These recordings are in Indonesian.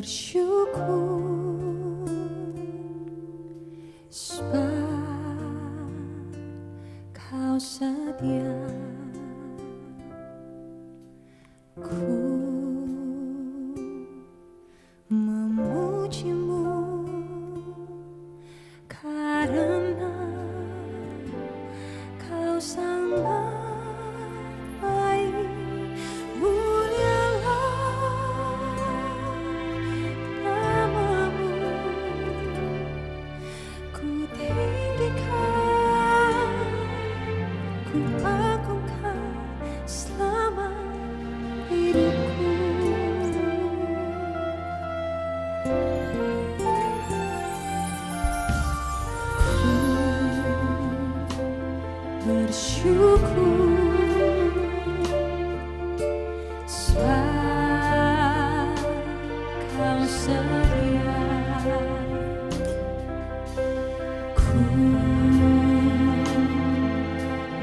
bersyukur sebab kau setia. Ku memujimu karena kau sangat baik. Mulialah namamu, ku tinggikan, ku agungkan selama hidupku. Ku bersyukur sebab kau setia. Ku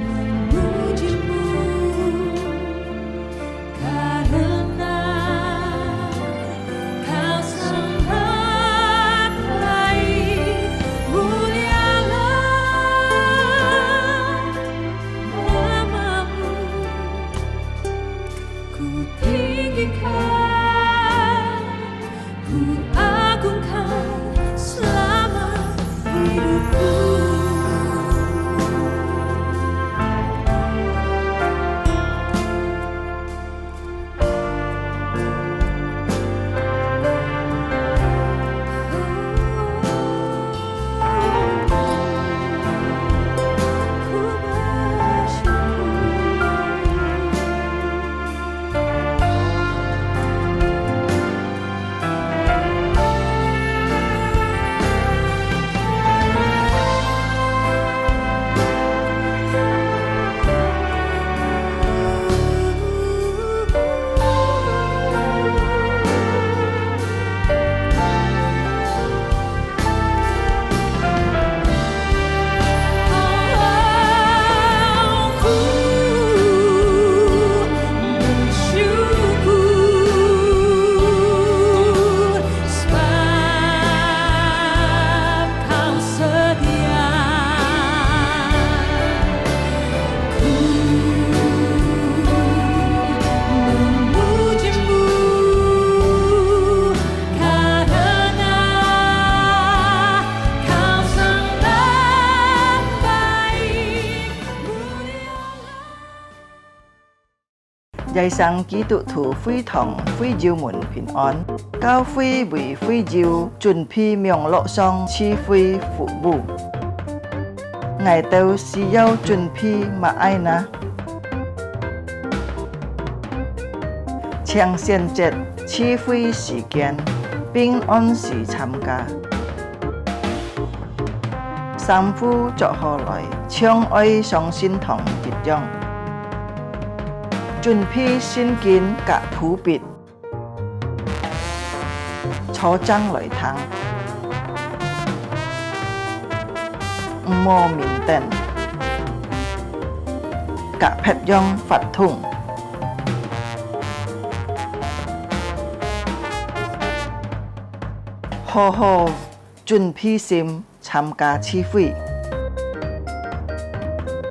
memujimu karena kau sangat baik. Mulialah namamu, ku tinggikan, ku agungkan selama hidupku. Ku bersyukur sebab kau setia. Ku memujimu karena kau sangat baik. Giai sang ký tụ thủ phi thòng phi diêu muộn bình an, cao phi vì phi diêu chuẩn phi miệng lộ song chi phi phụ bù. Ngài tâu si yêu chuẩn phi mà ai na. Chiang xiên chết chi phi時間, bình an時參加. Sam phu cho họ lại, chiang ơi song xin thòng dịch dòng. Chuẩn phi xin kiến cả thủ biệt, cho trăng lợi thắng, mô mình tên, cả phép dòng phạt thùng. Hồ hồ chuẩn phi sim tham gia chi phi,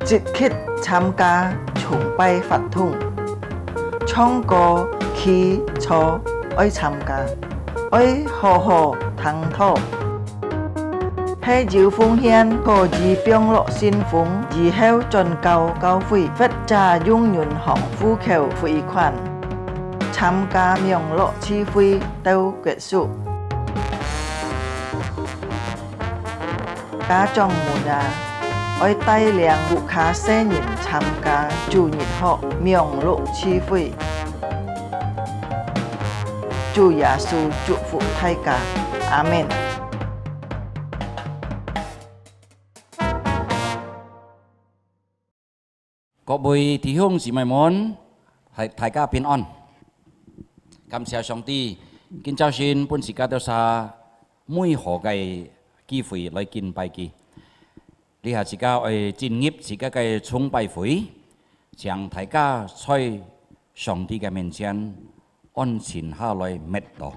dịch khít tham gia chung bay phạt thùng. Trong có khi cho ơi tham gia, ơi hồ hồ thắng thọ. Hay diệu phương hiên có gì biếng lộ xin phúng, gì heo tròn cao cao phi, phết trà dung nhuận hỏng phu khều phi khoản. Tham gia miệng lộ chi phi tâu kết束. Cá trong mùa đà, ôi tay liang vụ khá xe nhìn tham gia chủ nhật họ miệng lộ chi phi. Chúa Giêsu祝福大家，阿門。各位弟兄姊妹們，大家平安。感謝上帝，今朝先本時間到晒每何嘅機會來敬拜佢。呢下時間係專業時間嘅崇拜會，將大家在上帝嘅面前安靜下來默禱。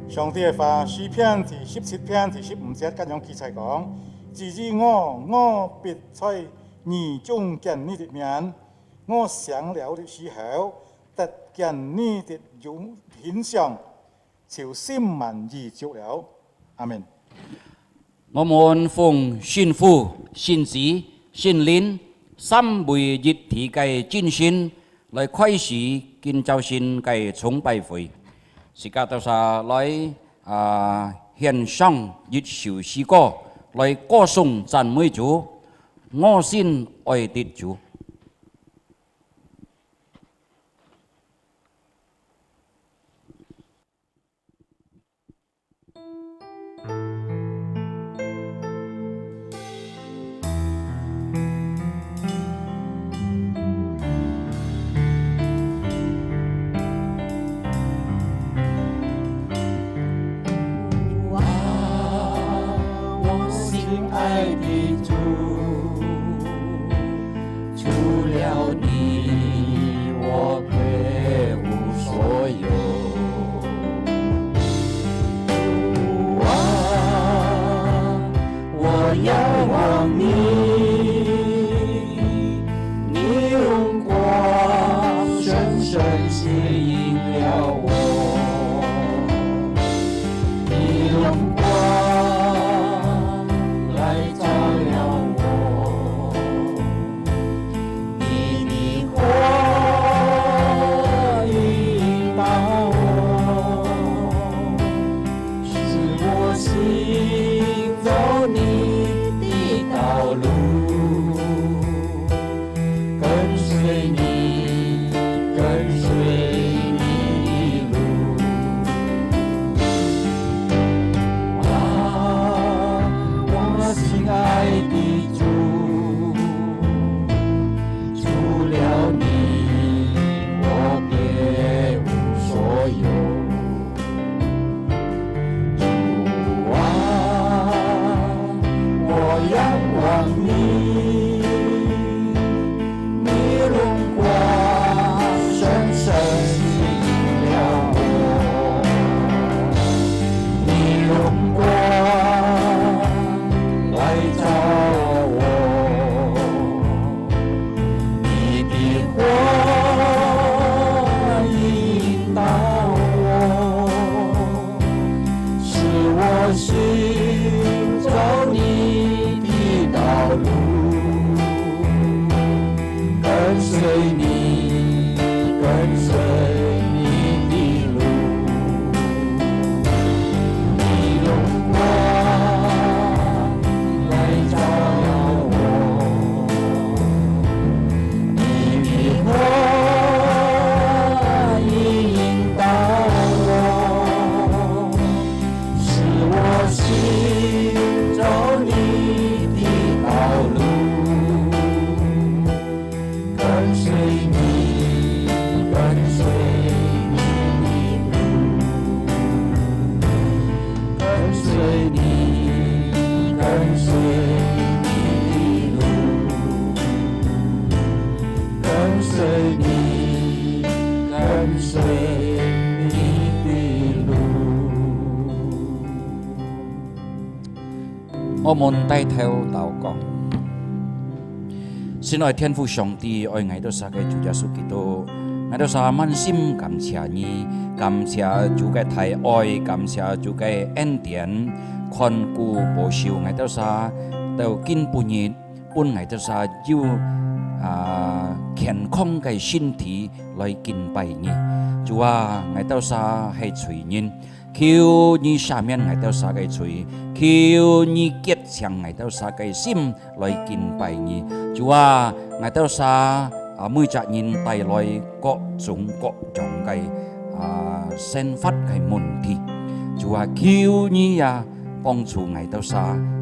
上帝嘅話，詩篇第17篇第15節咁樣記載講：至於我必在你中見你的面，我想了的時候，得見你的形象，就心滿意足了。阿門。我們奉信父、信子、信靈三位一體嘅真神來開始建造神嘅崇拜會。是教導啥來獻上一首詩歌來歌頌讚美主，我心愛的主。爱的主，除了你，我别无所有。主啊，我要望你，你荣光深深吸引了我，你荣光。我們低頭禱告，親愛天父上帝，愛愛到撒嘅主耶穌基督，愛到撒滿心感謝你，感謝主嘅大愛，感謝主嘅恩典，看顧保守，愛到撒到今半日本爱到啥有健康嘅身体来敬拜你。主啊，爱到啥系随人，求你赦免爱到啥嘅罪，求你洁净爱到啥嘅心来敬拜你。主啊，爱到啥每隻人帶來各種各樣嘅生活嘅問題。主啊，求你啊幫助我哋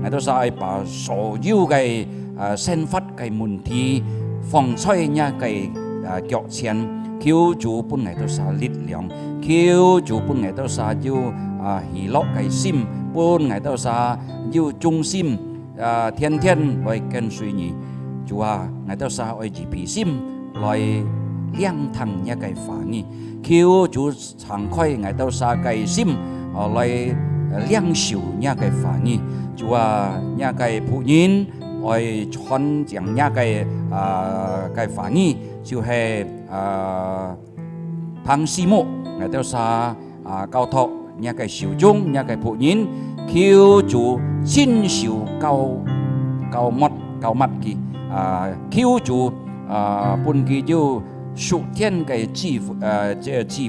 係把所有嘅生活嘅問題放在你嘅腳前，求主幫我哋力量，求主幫我哋有喜樂嘅心，幫我哋有忠心，天天來跟隨你。主啊，我哋愛自卑心來亮堂一個法語，求主敞開我哋嘅心來領受一個法語。主啊，一個僕人愛傳講一個法語，就係彭師母我哋交託一個小眾一個僕人，求主親手教乜嘅。求主本佢有屬天嘅智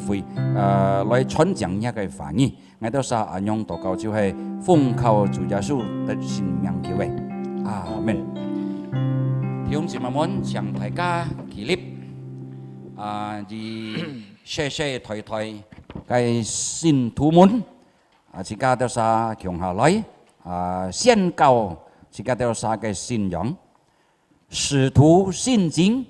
慧，來傳講一個法語。我哋安樣禱告就係奉靠主耶穌的聖名求嘅，阿門。弟兄姊妹們，請大家起立，而謝謝抬抬嘅信徒們，自家都係強下來，宣告自家都係嘅信仰。使徒信經，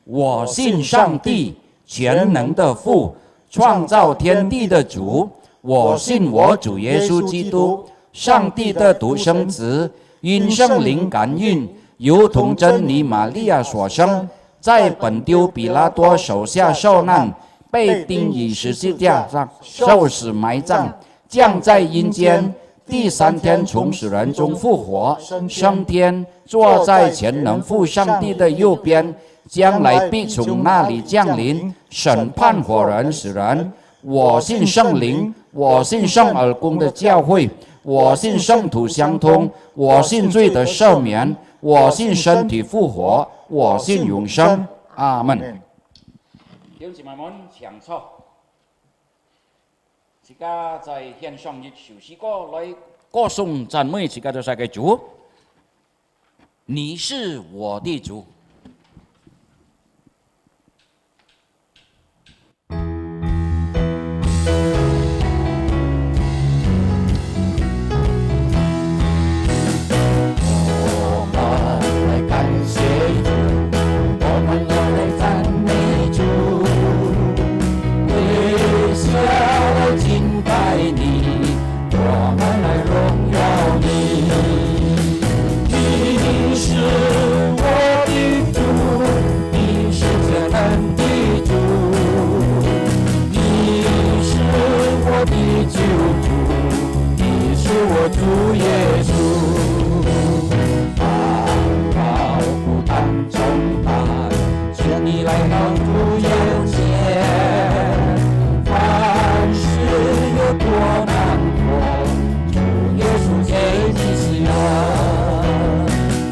我信上帝全能的父，創造天地的主。我信我主耶穌基督，上帝的獨生子，因聖靈感孕，由童真女瑪利亞所生，在本丟彼拉多手下受難，被釘於十字架上，受死埋葬，降在陰間。第三天從死人中復活，升天，坐在全能父上帝的右邊，將來必從那裡降臨，審判活人死人。我信聖靈，我信聖而公的教會，我信聖徒相通，我信罪的赦免，我信身體復活，我信永生。阿門。弟兄姊妹們，請坐。自家在獻上一首詩歌來歌頌讚美自家的這個主，你是我的主。主耶稣，凡劳苦担重担，请你来到主眼前。凡事有多难过，主耶稣给你喜乐。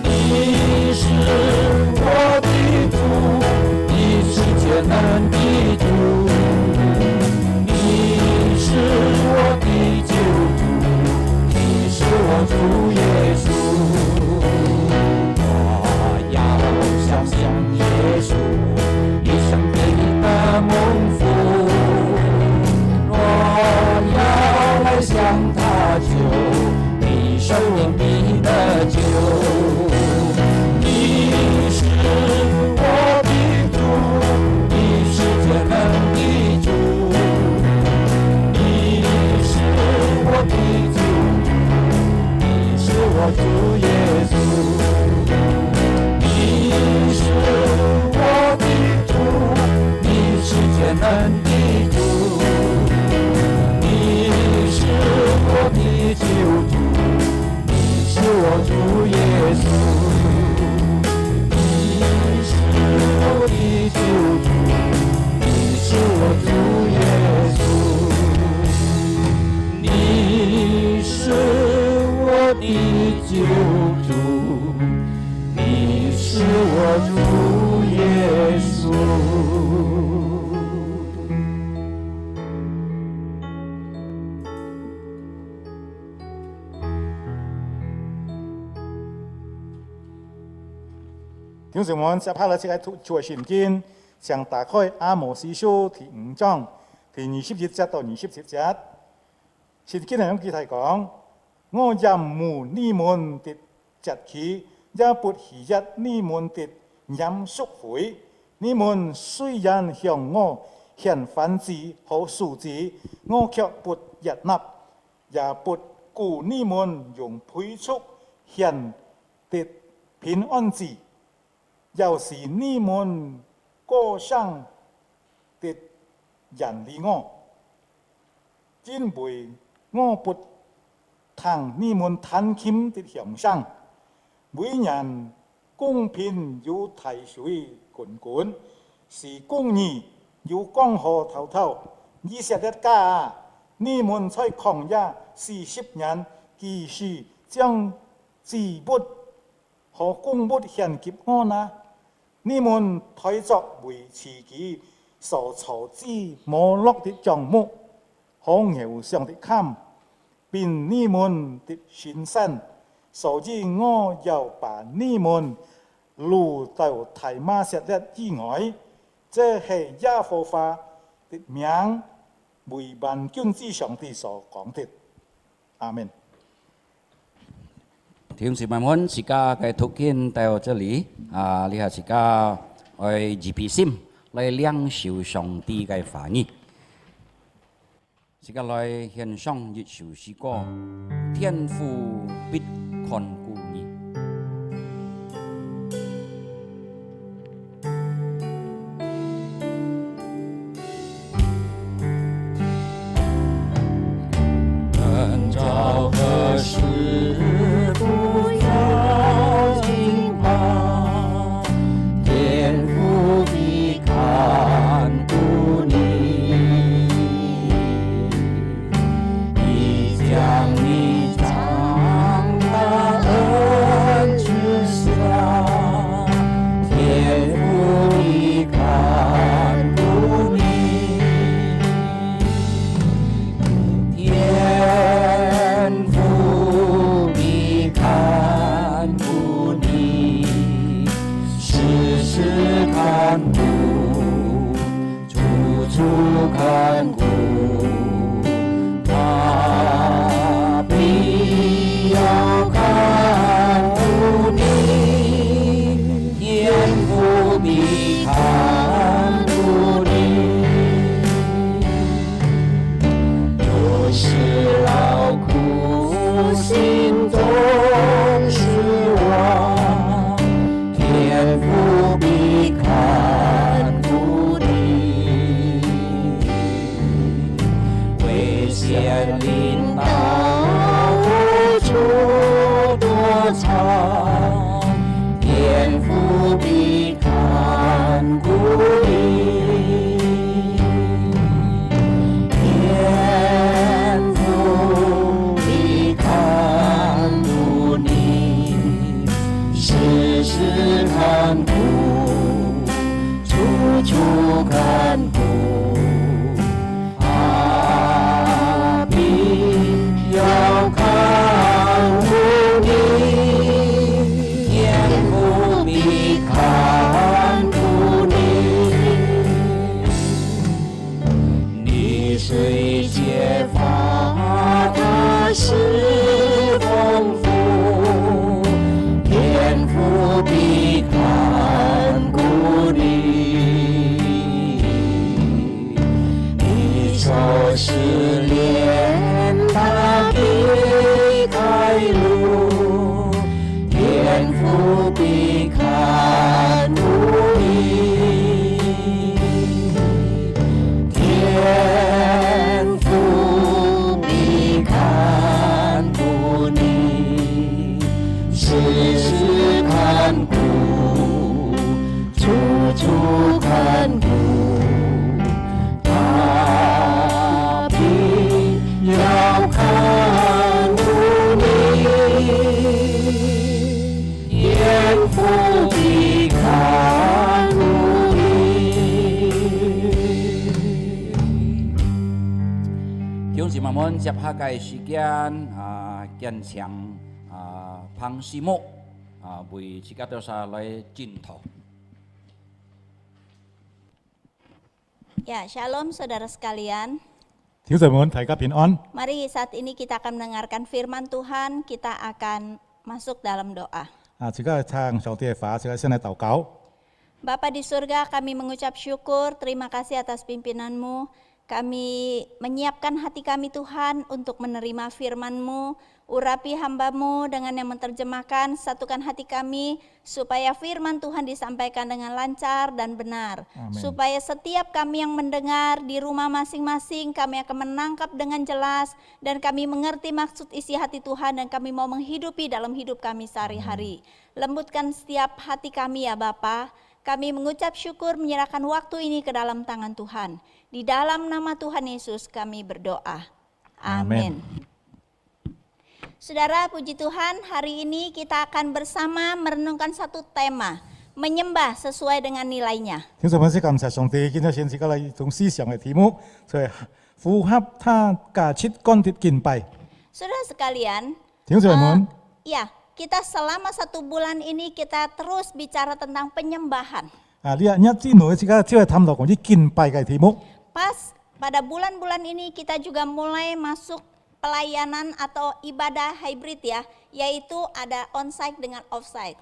你是我的主，你是全能的主，你是我的救主。我主耶稣，我要相信耶稣，一生给你的蒙福。我要来向他求，你生命你的救。你是我的主，你是全能的主，你是我的救。我主耶稣，你是我的主，你是全能的主，你是我的救主，你是我主耶稣。弟兄姊妹，接下來即係主嘅聖經，想打開阿摩司書第5章第21節到27節。聖經係咁記題講：我任務你們的節期，也不希一你們的飲贖會。你們雖然向我獻燔祭和贖祭，我卻不悅納，也不顧你們用牲畜獻的平安祭。要是你們過上的人離我，因為我不談你們貪輕的享受，每人公平有大水滾滾，是公義有江河滔滔。以色列家，你們在曠野40年，幾時將祭物和供物獻給我呢？你們推作為自己所操之摩洛的帳幕和偶像的龕，並你們的神身，所以我要把你們擄到大馬色列以外。這係耶和華的名為萬軍之上帝所講的。阿門。弟兄姊妹們，時間嘅讀經到這裡啊，呢下時間我預備心來領受上帝嘅話語。時間來獻上一首詩歌，天父必看顧你。人朝何時不要驚怕，天父必看顧你，必將你長大恩賜下，天父必看顧你。天父必看顧你，時時看顧，處處看顧，他必要看顧你，天父必看顧你。若是勞苦心中失望，天父必看顧你，危險臨到無處躲藏，天父必看顧你。天父必看顧你，時時看顧，處處看顧，他必要看顧你，天父必看顧你。你雖缺乏，他是豐富，天父必看顧你。你所失戀，他必開路，天父必看顧你。天父必看顧你，時時看顧，處處看顧，他必要看顧你，天父必看顧你。弟兄姊妹們，接下嘅時間見長彭師母为自家多少来尽头。 Ya, shalom saudara sekalian. 弟兄姊妹們，大家平安。 Mari saat ini kita akan mendengarkan firman Tuhan, kita akan masuk dalam doa. 自家唱上帝嘅話，自家先嚟禱告。 Bapa di surga, kami mengucap syukur, terima kasih atas pimpinan-Mu. Kami menyiapkan hati kami Tuhan untuk menerima firman-Mu. Urapi hamba-Mu dengan yang menerjemahkan, satukan hati kami supaya firman Tuhan disampaikan dengan lancar dan benar. Amin. Supaya setiap kami yang mendengar di rumah masing-masing, kami akan menangkap dengan jelas dan kami mengerti maksud isi hati Tuhan dan kami mau menghidupi dalam hidup kami sehari-hari. Lembutkan setiap hati kami ya Bapa. Kami mengucap syukur menyerahkan waktu ini ke dalam tangan Tuhan. Di dalam nama Tuhan Yesus kami berdoa. Amin. Saudara, puji Tuhan, hari ini kita akan bersama merenungkan satu tema, menyembah sesuai dengan nilainya. 弟兄姊妹，先感謝上帝，今日先自家嚟從思想嘅題目，就係符合他價值觀的敬拜。 Saudara sekalian, 弟兄姊妹們， ya, kita selama 1 bulan ini kita terus bicara tentang penyembahan. 呢一日之內，自家只係探討關於敬拜嘅題目。 Pas pada bulan-bulan ini kita juga mulai masuk pelayanan atau ibadah hybrid ya, yaitu ada onsite dengan offsite.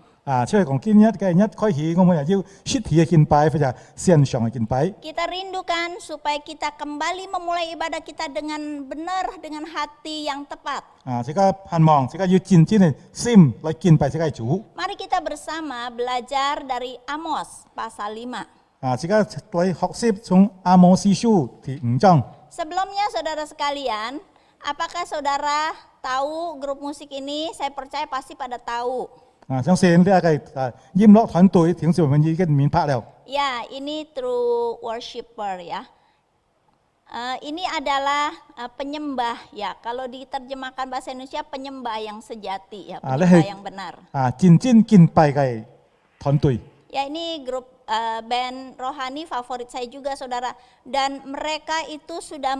即係講今日嘅一開始，我們又要實體嘅敬拜或者線上嘅敬拜。 Kita rindukan supaya kita kembali memulai ibadah kita dengan benar, dengan hati yang tepat. 自家盼望，自家要真正嘅心嚟敬拜自家嘅主。 Mari kita bersama belajar dari Amos pasal 5. 自家嚟學習從阿摩司書第5章。 Sebelumnya saudara sekalian, apakah saudara tahu grup musik ini? Saya percaya pasti pada tahu. 相信呢一個音樂團隊，弟兄姊妹們已經明白了。 Ya, ini true worshiper ya. Ini adalah penyembah ya. Kalau diterjemahkan bahasa Indonesia penyembah yang sejati ya, penyembah yang benar. 真正敬拜嘅團隊。 Ya, ini grup band rohani favorit saya juga saudara. Dan mereka itu sudah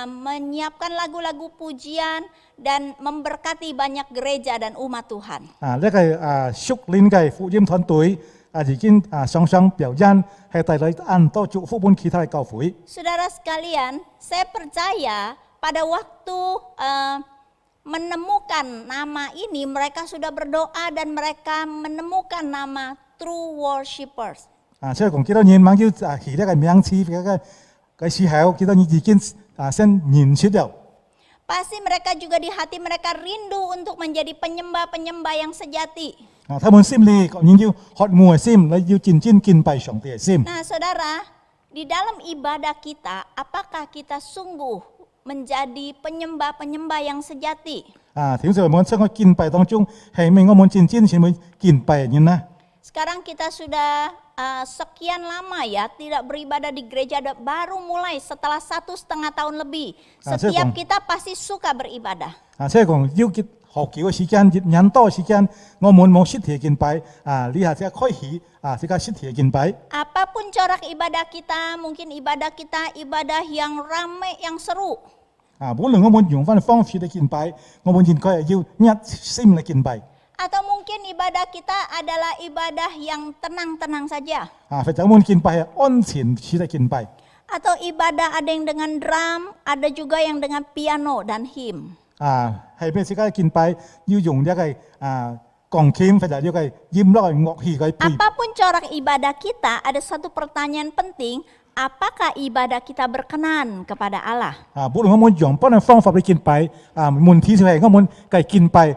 menyiapkan lagu-lagu pujian dan memberkati banyak gereja dan umat Tuhan. 呢個屬靈嘅福音團隊已經上上表演，係帶來很多祝福俾其他嘅教會。 Saudara sekalian, saya percaya pada waktu menemukan nama ini, mereka sudah berdoa dan mereka menemukan nama true worshippers. 所以講幾多年晚要起呢個名詞嘅時候，幾多年已經先認出了。 Pasti mereka juga di hati mereka rindu untuk menjadi penyembah-penyembah yang sejati. 他們心裏仍要渴慕嘅心，你要真正敬拜上帝嘅心。 Nah saudara, di dalam ibadah kita, apakah kita sungguh menjadi penyembah-penyembah yang sejati? 弟兄姊妹們，在我敬拜當中，係咪我們真正係咪敬拜人呢？ Sekarang kita sudah sekian lama ya tidak beribadah di gereja, baru mulai setelah 1,5 tahun lebih. Setiap kita pasti suka beribadah. 即係講要結學久嘅時間，越人多嘅時間，我們冇實體嘅敬拜。呢下即係開始即係實體嘅敬拜。 Apapun corak ibadah kita, mungkin ibadah kita ibadah yang ramai, yang seru. 無論我們用翻方式嚟敬拜，我們應該係要一心嚟敬拜。 Atau mungkin ibadah kita adalah ibadah yang tenang-tenang saja. 或者我們敬拜係安靜式嚟敬拜。 Atau ibadah ada yang dengan drum, ada juga yang dengan piano dan hymn. 係咩？自家敬拜要用一個鋼琴或者一個音樂樂器嘅配。 Apapun corak ibadah kita, ada satu pertanyaan penting, apakah ibadah kita berkenan kepada Allah? 無論我們用乜嘢方法嚟敬拜，問題就係我們嘅敬拜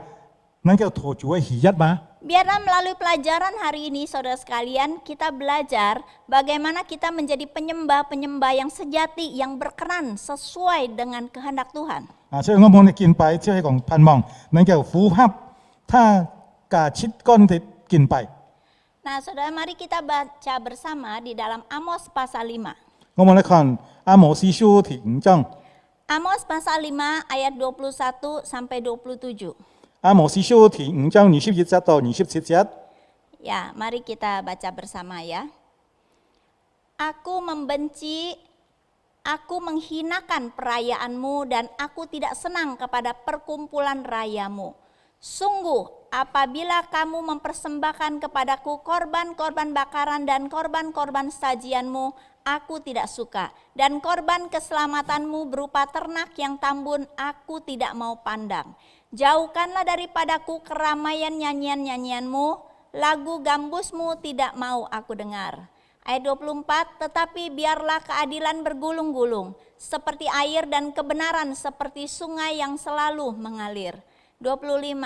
能夠討主嘅喜悅嗎？ Biarlah melalui pelajaran hari ini saudara sekalian kita belajar bagaimana kita menjadi penyembah-penyembah yang sejati yang berkenan sesuai dengan kehendak Tuhan. 所以我們嘅敬拜即係講盼望能夠符合他價值觀嘅敬拜。 Nah saudara, mari kita baca bersama di dalam Amos pasal 5. 我們嚟看阿摩司書第5章。 Amos pasal 5 ayat 21 sampai 27. 阿摩司書第5章21節到27節。 Ya, mari kita baca bersama ya. Aku membenci, aku menghinakan perayaanmu dan aku tidak senang kepada perkumpulan rayamu. Sungguh, apabila kamu mempersembahkan kepadaku korban-korban bakaran dan korban-korban sajianmu, aku tidak suka. Dan korban keselamatanmu berupa ternak yang tambun, aku tidak mau pandang. Jauhkanlah daripadaku keramaian nyanyian-nyanyianmu, lagu gambusmu tidak mau aku dengar. Ayat 24, tetapi biarlah keadilan bergulung-gulung, seperti air dan kebenaran seperti sungai yang selalu mengalir. 25,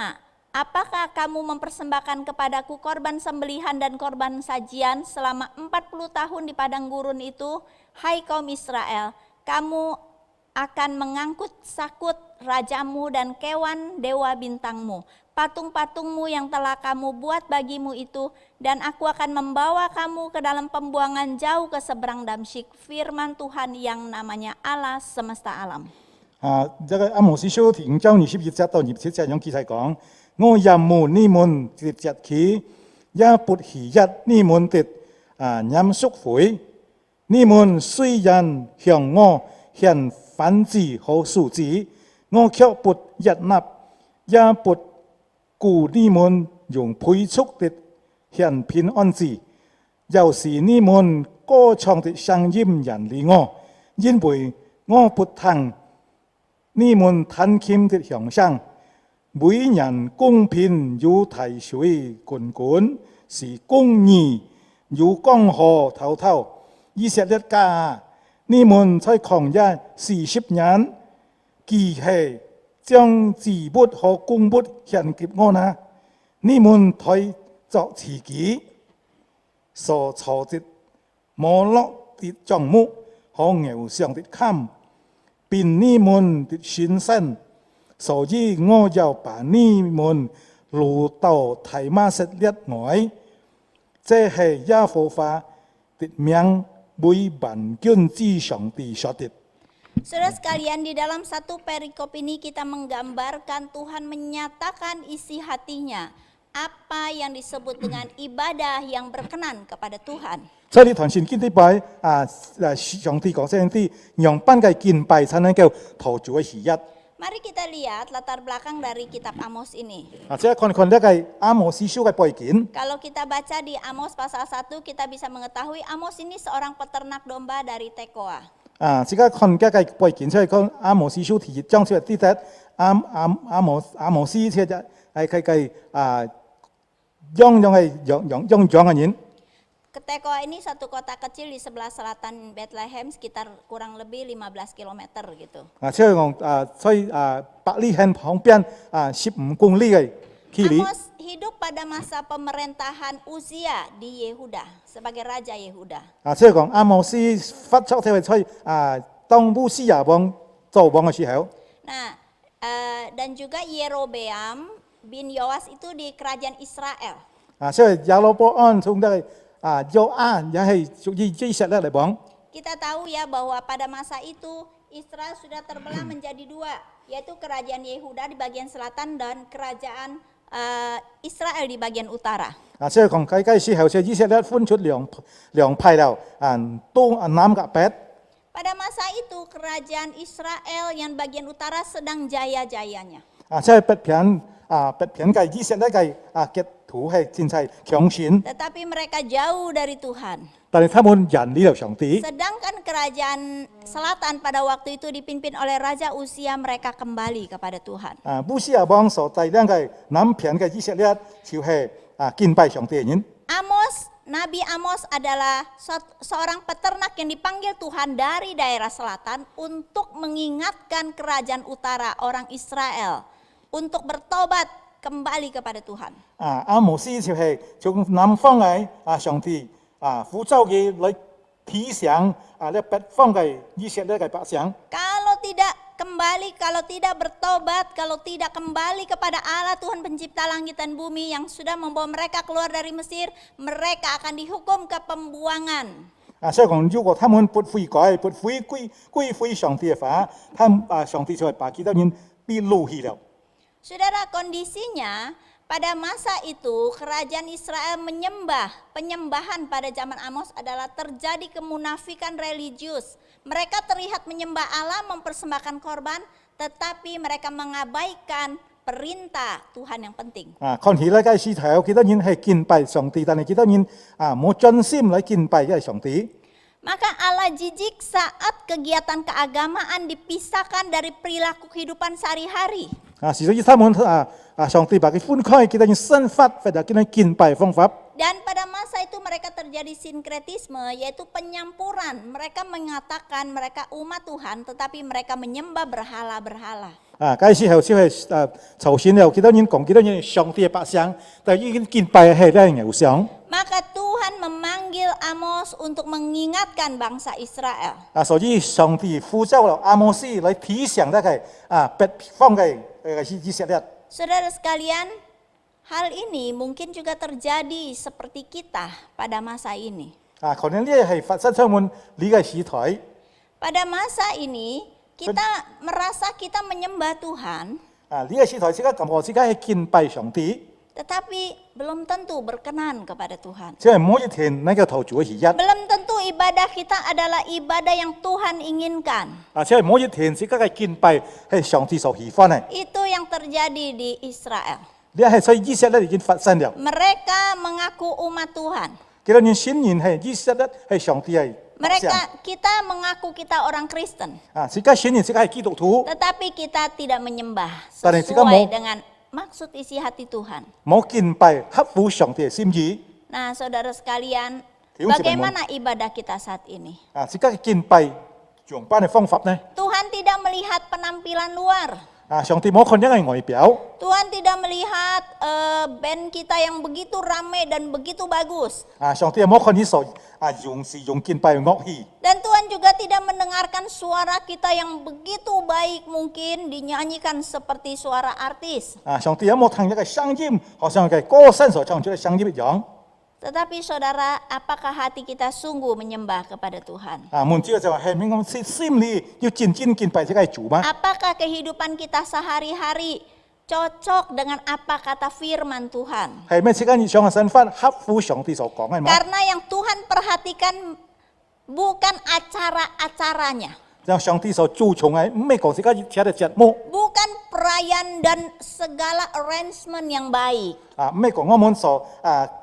apakah kamu mempersembahkan kepadaku korban sembelihan dan korban sajian selama 40 tahun di padang gurun itu? Hai kaum Israel, kamu akan mengangkut sakut rajamu dan kewan dewa bintangmu, patung-patungmu yang telah kamu buat bagimu itu, dan aku akan membawa kamu ke dalam pembuangan jauh ke seberang Damsyik, firman Tuhan yang namanya Allah semesta alam. 这个阿摩司書第5章21節到27節用記載講，我任務你們節日期，也不喜悅你們的飲贖會。你們雖然向我獻燔祭和素祭，我卻不悅納，也不顧你們用配束的獻平安祭。又是你們歌唱的聲音人離我，因為我不聽你們彈琴的響聲，每人公平如大水滾滾，是公義如江河滔滔。以色列家，你們在曠野40年，幾時將祭物和供物獻給我呢？你們推作自己所造的摩洛的帳幕和偶像的龕，並你們的心身，所以我要把你們擄到大馬色列外。這是耶和華的名為萬軍之上帝說的。 Saudara sekalian, di dalam satu perikop ini kita menggambarkan Tuhan menyatakan isi hatinya, apa yang disebut dengan ibadah yang berkenan kepada Tuhan. 所以呢段聖經呢擺上帝講上帝讓班嘅敬拜才能夠討主嘅喜悅。 Mari kita lihat latar belakang dari kitab Amos ini. 即係看呢個阿摩司書嘅背景。 Kalau kita baca di Amos pasal 1, kita bisa mengetahui Amos ini seorang peternak domba dari Tekoa. 即係看呢個背景，即係講阿摩司書第1章出嚟啲隻阿摩司即係佢用嘅人。 Tekoa ini satu kota kecil di sebelah selatan Bethlehem, sekitar kurang lebih 15 km gitu. 即係講在伯利恆旁邊15公里嘅距離。 Amos hidup pada masa pemerintahan Uzia di Yehuda sebagai raja Yehuda. 即係講阿摩司發出去當烏斯亞王做王嘅時候。 Nah, dan juga Yerobeam bin Yoas itu di kerajaan Israel. 即係亞羅波安從呢約亞也係屬於以色列嚟講。 Kita tahu ya bahwa pada masa itu Israel sudah terbelah menjadi dua, yaitu kerajaan Yehuda di bagian selatan dan kerajaan Israel di bagian utara. 即係講計時候，即係以色列分出兩派了，東南กับ北。 Pada masa itu kerajaan Israel yang bagian utara sedang jaya-jayanya. 即係北邊嘅以色列嘅嘅土係真係強權， Tetapi mereka jauh dari Tuhan. 但係他們人離了上帝。 Sedangkan kerajaan selatan pada waktu itu dipimpin oleh Raja Uzia, mereka kembali kepada Tuhan. 烏斯亞王所帶領嘅南邊嘅以色列就係敬拜上帝嘅人。 Nabi Amos adalah seorang peternak yang dipanggil Tuhan dari daerah selatan untuk mengingatkan kerajaan utara orang Israel untuk bertobat kembali kepada Tuhan. 阿摩司就係從南方嘅上帝呼召佢嚟提醒呢北方嘅以色列嘅百姓。 Kalau tidak kembali, kalau tidak bertobat, kalau tidak kembali kepada Allah Tuhan pencipta langit dan bumi yang sudah membawa mereka keluar dari Mesir, mereka akan dihukum ke pembuangan. 所以講，如果他們不悔改、不歸回上帝嘅話，上帝就會把其他人被擄去了。 Saudara, kondisinya pada masa itu kerajaan Israel penyembahan pada zaman Amos adalah terjadi kemunafikan religius. Mereka terlihat menyembah Allah, mempersembahkan korban, tetapi mereka mengabaikan perintah Tuhan yang penting. 看起來嘅時候，幾多人係敬拜上帝，但係幾多人冇專心嚟敬拜嘅上帝。 Maka Allah jijik saat kegiatan keagamaan dipisahkan dari perilaku kehidupan sehari-hari. 所以他們上帝把佢分開，幾多人生活或者幾多人敬拜方法。 Dan pada masa itu mereka terjadi sinkretisme, yaitu penyampuran. Mereka mengatakan mereka umat Tuhan, tetapi mereka menyembah berhala-berhala. 嗰時候先係頭先有幾多人講幾多人上帝嘅百姓，但係已經敬拜係咧偶像。 Maka Tuhan memanggil Amos untuk mengingatkan bangsa Israel. 所以上帝呼召了阿摩斯嚟提醒大家別方嘅以色列。 Saudara sekalian, hal ini mungkin juga terjadi seperti kita pada masa ini. 可能呢係發生喺我們呢個時代。 Pada masa ini kita merasa kita menyembah Tuhan, 呢個時代自己感覺自己係敬拜上帝， tetapi belum tentu berkenan kepada Tuhan. 即係每一天那個頭主嘅日， Belum tentu ibadah kita adalah ibadah yang Tuhan inginkan. 即係每一天自己嘅敬拜係上帝所喜歡嘅。 Itu yang terjadi di Israel. 呢係在以色列已經發生了。 Mereka mengaku umat Tuhan. 幾多年先然係以色列係上帝嘅百姓， Kita mengaku kita orang Kristen, 自己先然自己係基督徒， tetapi kita tidak menyembah Tapi jika sesuai mau- dengan maksud isi hati Tuhan. 冇敬拜合乎上帝嘅心意。 Nah, saudara sekalian, Tiung si bagaimana ibadah kita saat ini? 自己嘅敬拜用班嘅方法呢？ Tuhan tidak melihat penampilan luar. 上帝冇看呢個外表， Tuhan tidak melihat band kita yang begitu ramai dan begitu bagus. 上帝冇看你所用敬拜嘅樂器。 Dan Tuhan juga tidak mendengarkan suara kita yang begitu baik mungkin dinyanyikan seperti suara artis. 上帝有冇聽一個聲音，好像嘅歌聲所唱出嘅聲音一樣？ Tetapi saudara, apakah hati kita sungguh menyembah kepada Tuhan? 門主就話係咪我心裏要真正敬拜這個主嗎？ Apakah kehidupan kita sehari-hari cocok dengan apa kata firman Tuhan? 係咪這個日常嘅生活合乎上帝所講嘅嗎？ Karena yang Tuhan perhatikan bukan acara-acaranya, 讓上帝所注重嘅唔係講這個日常嘅節目， bukan perayaan dan segala arrangement yang baik. 唔係講我們所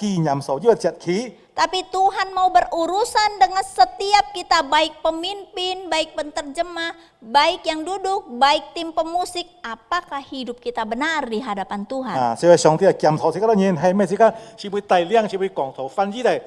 紀念所要嘅節期。 Tapi Tuhan mau berurusan dengan setiap kita, baik pemimpin, baik penterjemah, baik yang duduk, baik tim pemusik. Apakah hidup kita benar di hadapan Tuhan? 所以上帝係檢討這個人係咪這個是會大量是會講頭翻譯嚟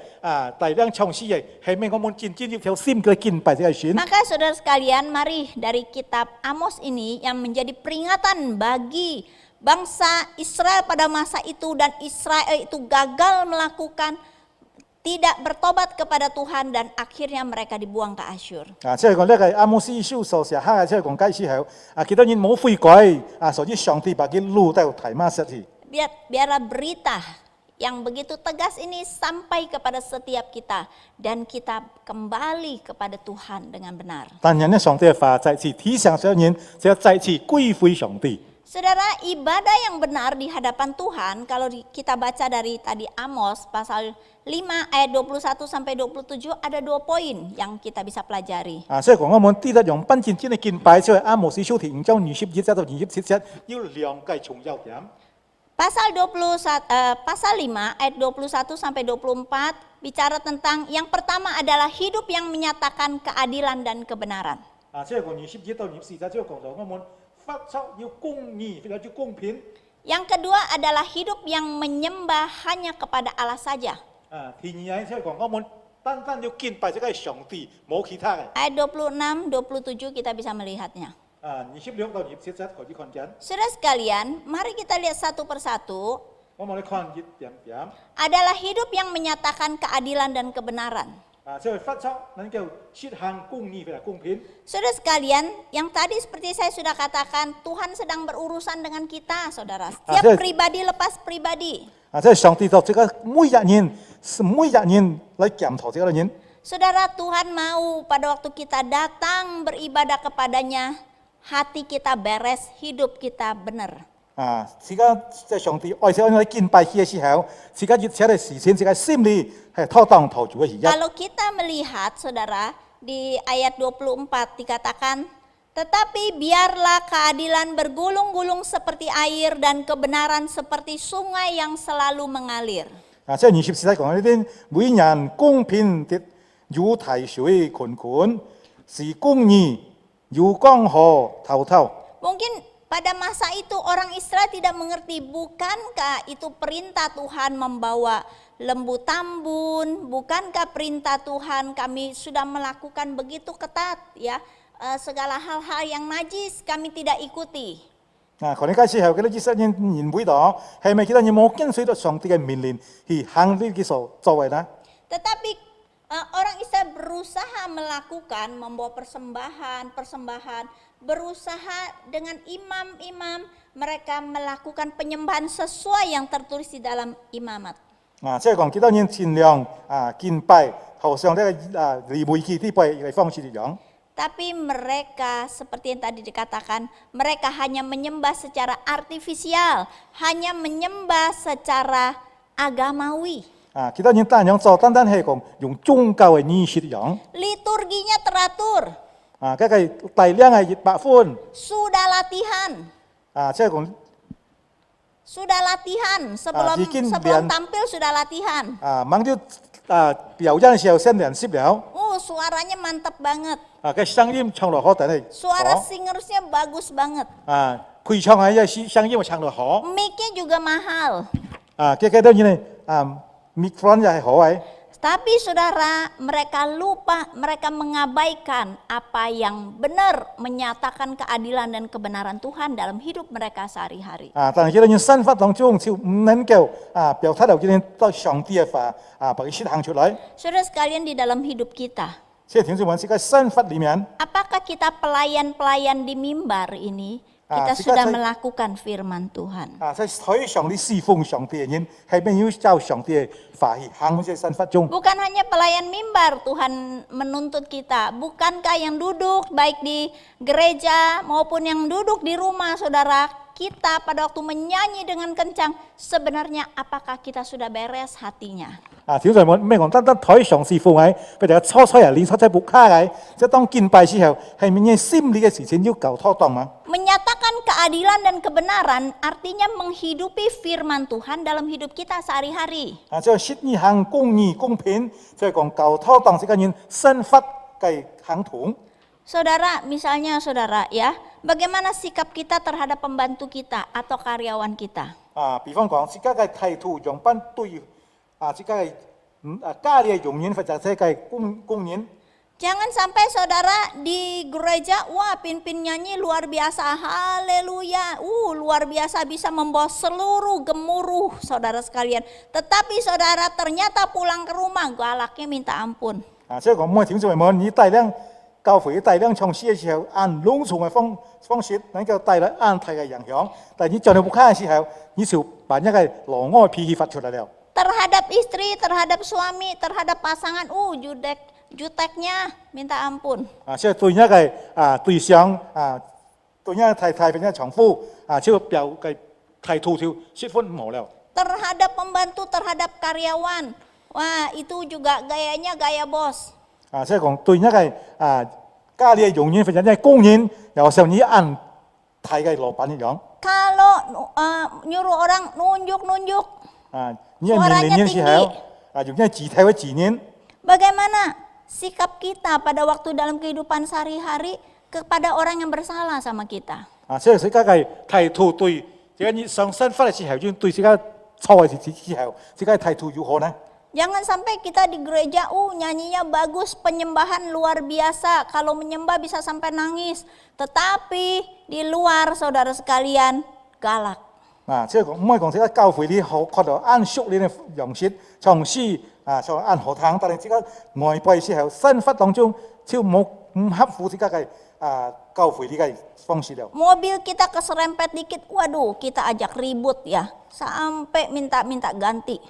大量唱詩嘅係咪我們真正一條心嘅敬拜這個神？ Maka saudara sekalian, mari dari kitab Amos ini yang menjadi peringatan bagi bangsa Israel pada masa itu, dan Israel itu gagal melakukan, tidak bertobat kepada Tuhan, dan akhirnya mereka dibuang ke Asyur. 即係講呢個阿摩司書所寫下嘅，即係講解之後幾多人冇悔改所以上帝把佢擄到大馬色去。 Biarlah berita yang begitu tegas ini sampai kepada setiap kita, dan kita kembali kepada Tuhan dengan benar. 但係呢，上帝嘅話再次提醒所有人，就要再次歸回上帝。 Saudara, ibadah yang benar di hadapan Tuhan, kalau kita baca dari tadi Amos pasal 5 ayat 21 sampai 27, ada 2 poin yang kita bisa pelajari. 所以講我們記得用真正嘅敬拜，即係阿摩司書第5章21節到27節，要兩個重要點。 Pasal 5 ayat 21 sampai 24 bicara tentang yang pertama adalah hidup yang menyatakan keadilan dan kebenaran. 即係講21到24節，即係講到我們發出要公義，要公平。 Yang kedua adalah hidup yang menyembah hanya kepada Allah saja. 第二即係講我們單單要敬拜這個上帝，冇其他嘅。 Ayat 26, 27 kita bisa melihatnya. 26到27節可以看見。 Saudara sekalian, mari kita lihat satu persatu. 我哋看一點點。 Adalah hidup yang menyatakan keadilan dan kebenaran. 即係發出能夠實行公義同公平。 Saudara sekalian, yang tadi seperti saya sudah katakan, Tuhan sedang berurusan dengan kita, saudara. Setiap pribadi lepas pribadi. 即係上帝就這個每一人來檢討這個人。 Saudara, Tuhan mau pada waktu kita datang beribadah kepadanya, hati kita beres, hidup kita benar. 而家即係上帝愛上我哋敬拜佢嘅時候，而家熱切嘅事情，而家心裏係妥當投主嘅而家。 Kalau kita melihat, saudara, di ayat 24 dikatakan, Tetapi biarlah keadilan bergulung-gulung seperti air dan kebenaran seperti sungai yang selalu mengalir. 即係20節講呢啲，每人公平的如大水滾滾，是公義如江河滔滔。 Mungkin pada masa itu orang Israel tidak mengerti, bukankah itu perintah Tuhan membawa lembu tambun, bukankah perintah Tuhan kami sudah melakukan begitu ketat ya, segala hal-hal yang najis kami tidak ikuti. 可能嗰時候佢哋以色列人會度，係咪佢哋冇跟隨到上帝嘅命令去行呢啲所作為呢？ Tetapi orang Israel berusaha melakukan, membawa persembahan, berusaha dengan imam-imam mereka melakukan penyembahan sesuai yang tertulis di dalam imamat. 即係講幾多人盡量敬拜，好像呢個利未記啲拜嘅方式一樣。 Tapi mereka seperti yang tadi dikatakan, mereka hanya menyembah secara artifisial, hanya menyembah secara agamawi. 幾多人單樣做，單係講用宗教嘅儀式一樣。 Liturginya teratur, 嗰個大量係100分， sudah latihan, 即係講 sebelum tampil sudah latihan. 猛啲表演嘅時候先練習了。 Suaranya mantap banget. 個聲音唱落好，但係 Suara singersnya bagus banget. 佢唱係聲音唱落好。 Mic-nya juga mahal. 幾多人咧microphone 又係好嘅。 Tapi saudara, mereka lupa, mereka mengabaikan apa yang benar menyatakan keadilan dan kebenaran Tuhan dalam hidup mereka sehari-hari. 但係幾多人生活當中就唔能夠表達到幾多人對上帝嘅話把佢實行出來。 Saudara sekalian, di dalam hidup kita, 即係聽住我哋嘅生活裡面， apakah kita pelayan-pelayan di mimbar ini, kita jika sudah saya- melakukan firman Tuhan? 在台上啲侍奉上帝嘅人係咪要照上帝嘅話去行喺生活中？ Bukan hanya pelayan mimbar Tuhan menuntut kita, bukankah yang duduk baik di gereja maupun yang duduk di rumah saudara, kita pada waktu menyanyi dengan kencang, sebenarnya apakah kita sudah beres hatinya? 條上冇咩講，單台上侍奉喺，佢哋初初人練初初仆卡喺，即係當敬拜時候係咪嘅心理嘅事情要夠妥當嘛？ Menyatakan keadilan dan kebenaran artinya menghidupi firman Tuhan dalam hidup kita sehari-hari. 即係實意行公義公平，即係講夠妥當，即係人生活嘅行同。 Saudara, misalnya saudara ya, bagaimana sikap kita terhadap pembantu kita atau karyawan kita? 比方講，自家嘅態度用班對自家嘅家裏嘅用人或者係嘅工人。 Jangan sampai saudara di gereja, wah pimpin nyanyi luar biasa, haleluya, luar biasa bisa membawa seluruh gemuruh saudara sekalian. Tetapi saudara ternyata pulang ke rumah galaknya minta ampun. 即係講每條就係冇你大量教會大量唱詩嘅時候，按農場嘅方式能夠帶來安泰嘅影響，但係你做到不看嘅時候，你就把一個羅安脾氣發出來了。 Terhadap istri, terhadap suami, terhadap pasangan, juteknya minta ampun. 即係對一個對象對一個太太或者丈夫即係表嘅態度就十分唔好了。 Terhadap pembantu, terhadap karyawan, wah itu juga gayanya gaya bos. 即係講對一個家裏嘅用人或者係工人，有時候你按太嘅老闆一樣。 Kalau nyuruh orang nunjuk-nunjuk, 你係命令嘅時候用一個字體或字念。 bagaimana sikap kita pada waktu dalam kehidupan sehari-hari kepada orang yang bersalah sama kita? 即係自家嘅態度對，自己你上生活嘅時候，對自家錯嘅時候，自家嘅態度如何呢？ Jangan sampai kita di gereja, nyanyinya bagus, penyembahan luar biasa. Kalau menyembah bisa sampai nangis. Tetapi di luar saudara sekalian, galak. 即係講唔係講自己教會你好覺得按熟練嘅樣式，從事就按學堂，但係自己外拜時候生活當中就冇唔合乎自己嘅教會呢個方式了。 Mobil kita keserempet dikit, waduh kita ajak ribut ya. Sampai minta ganti.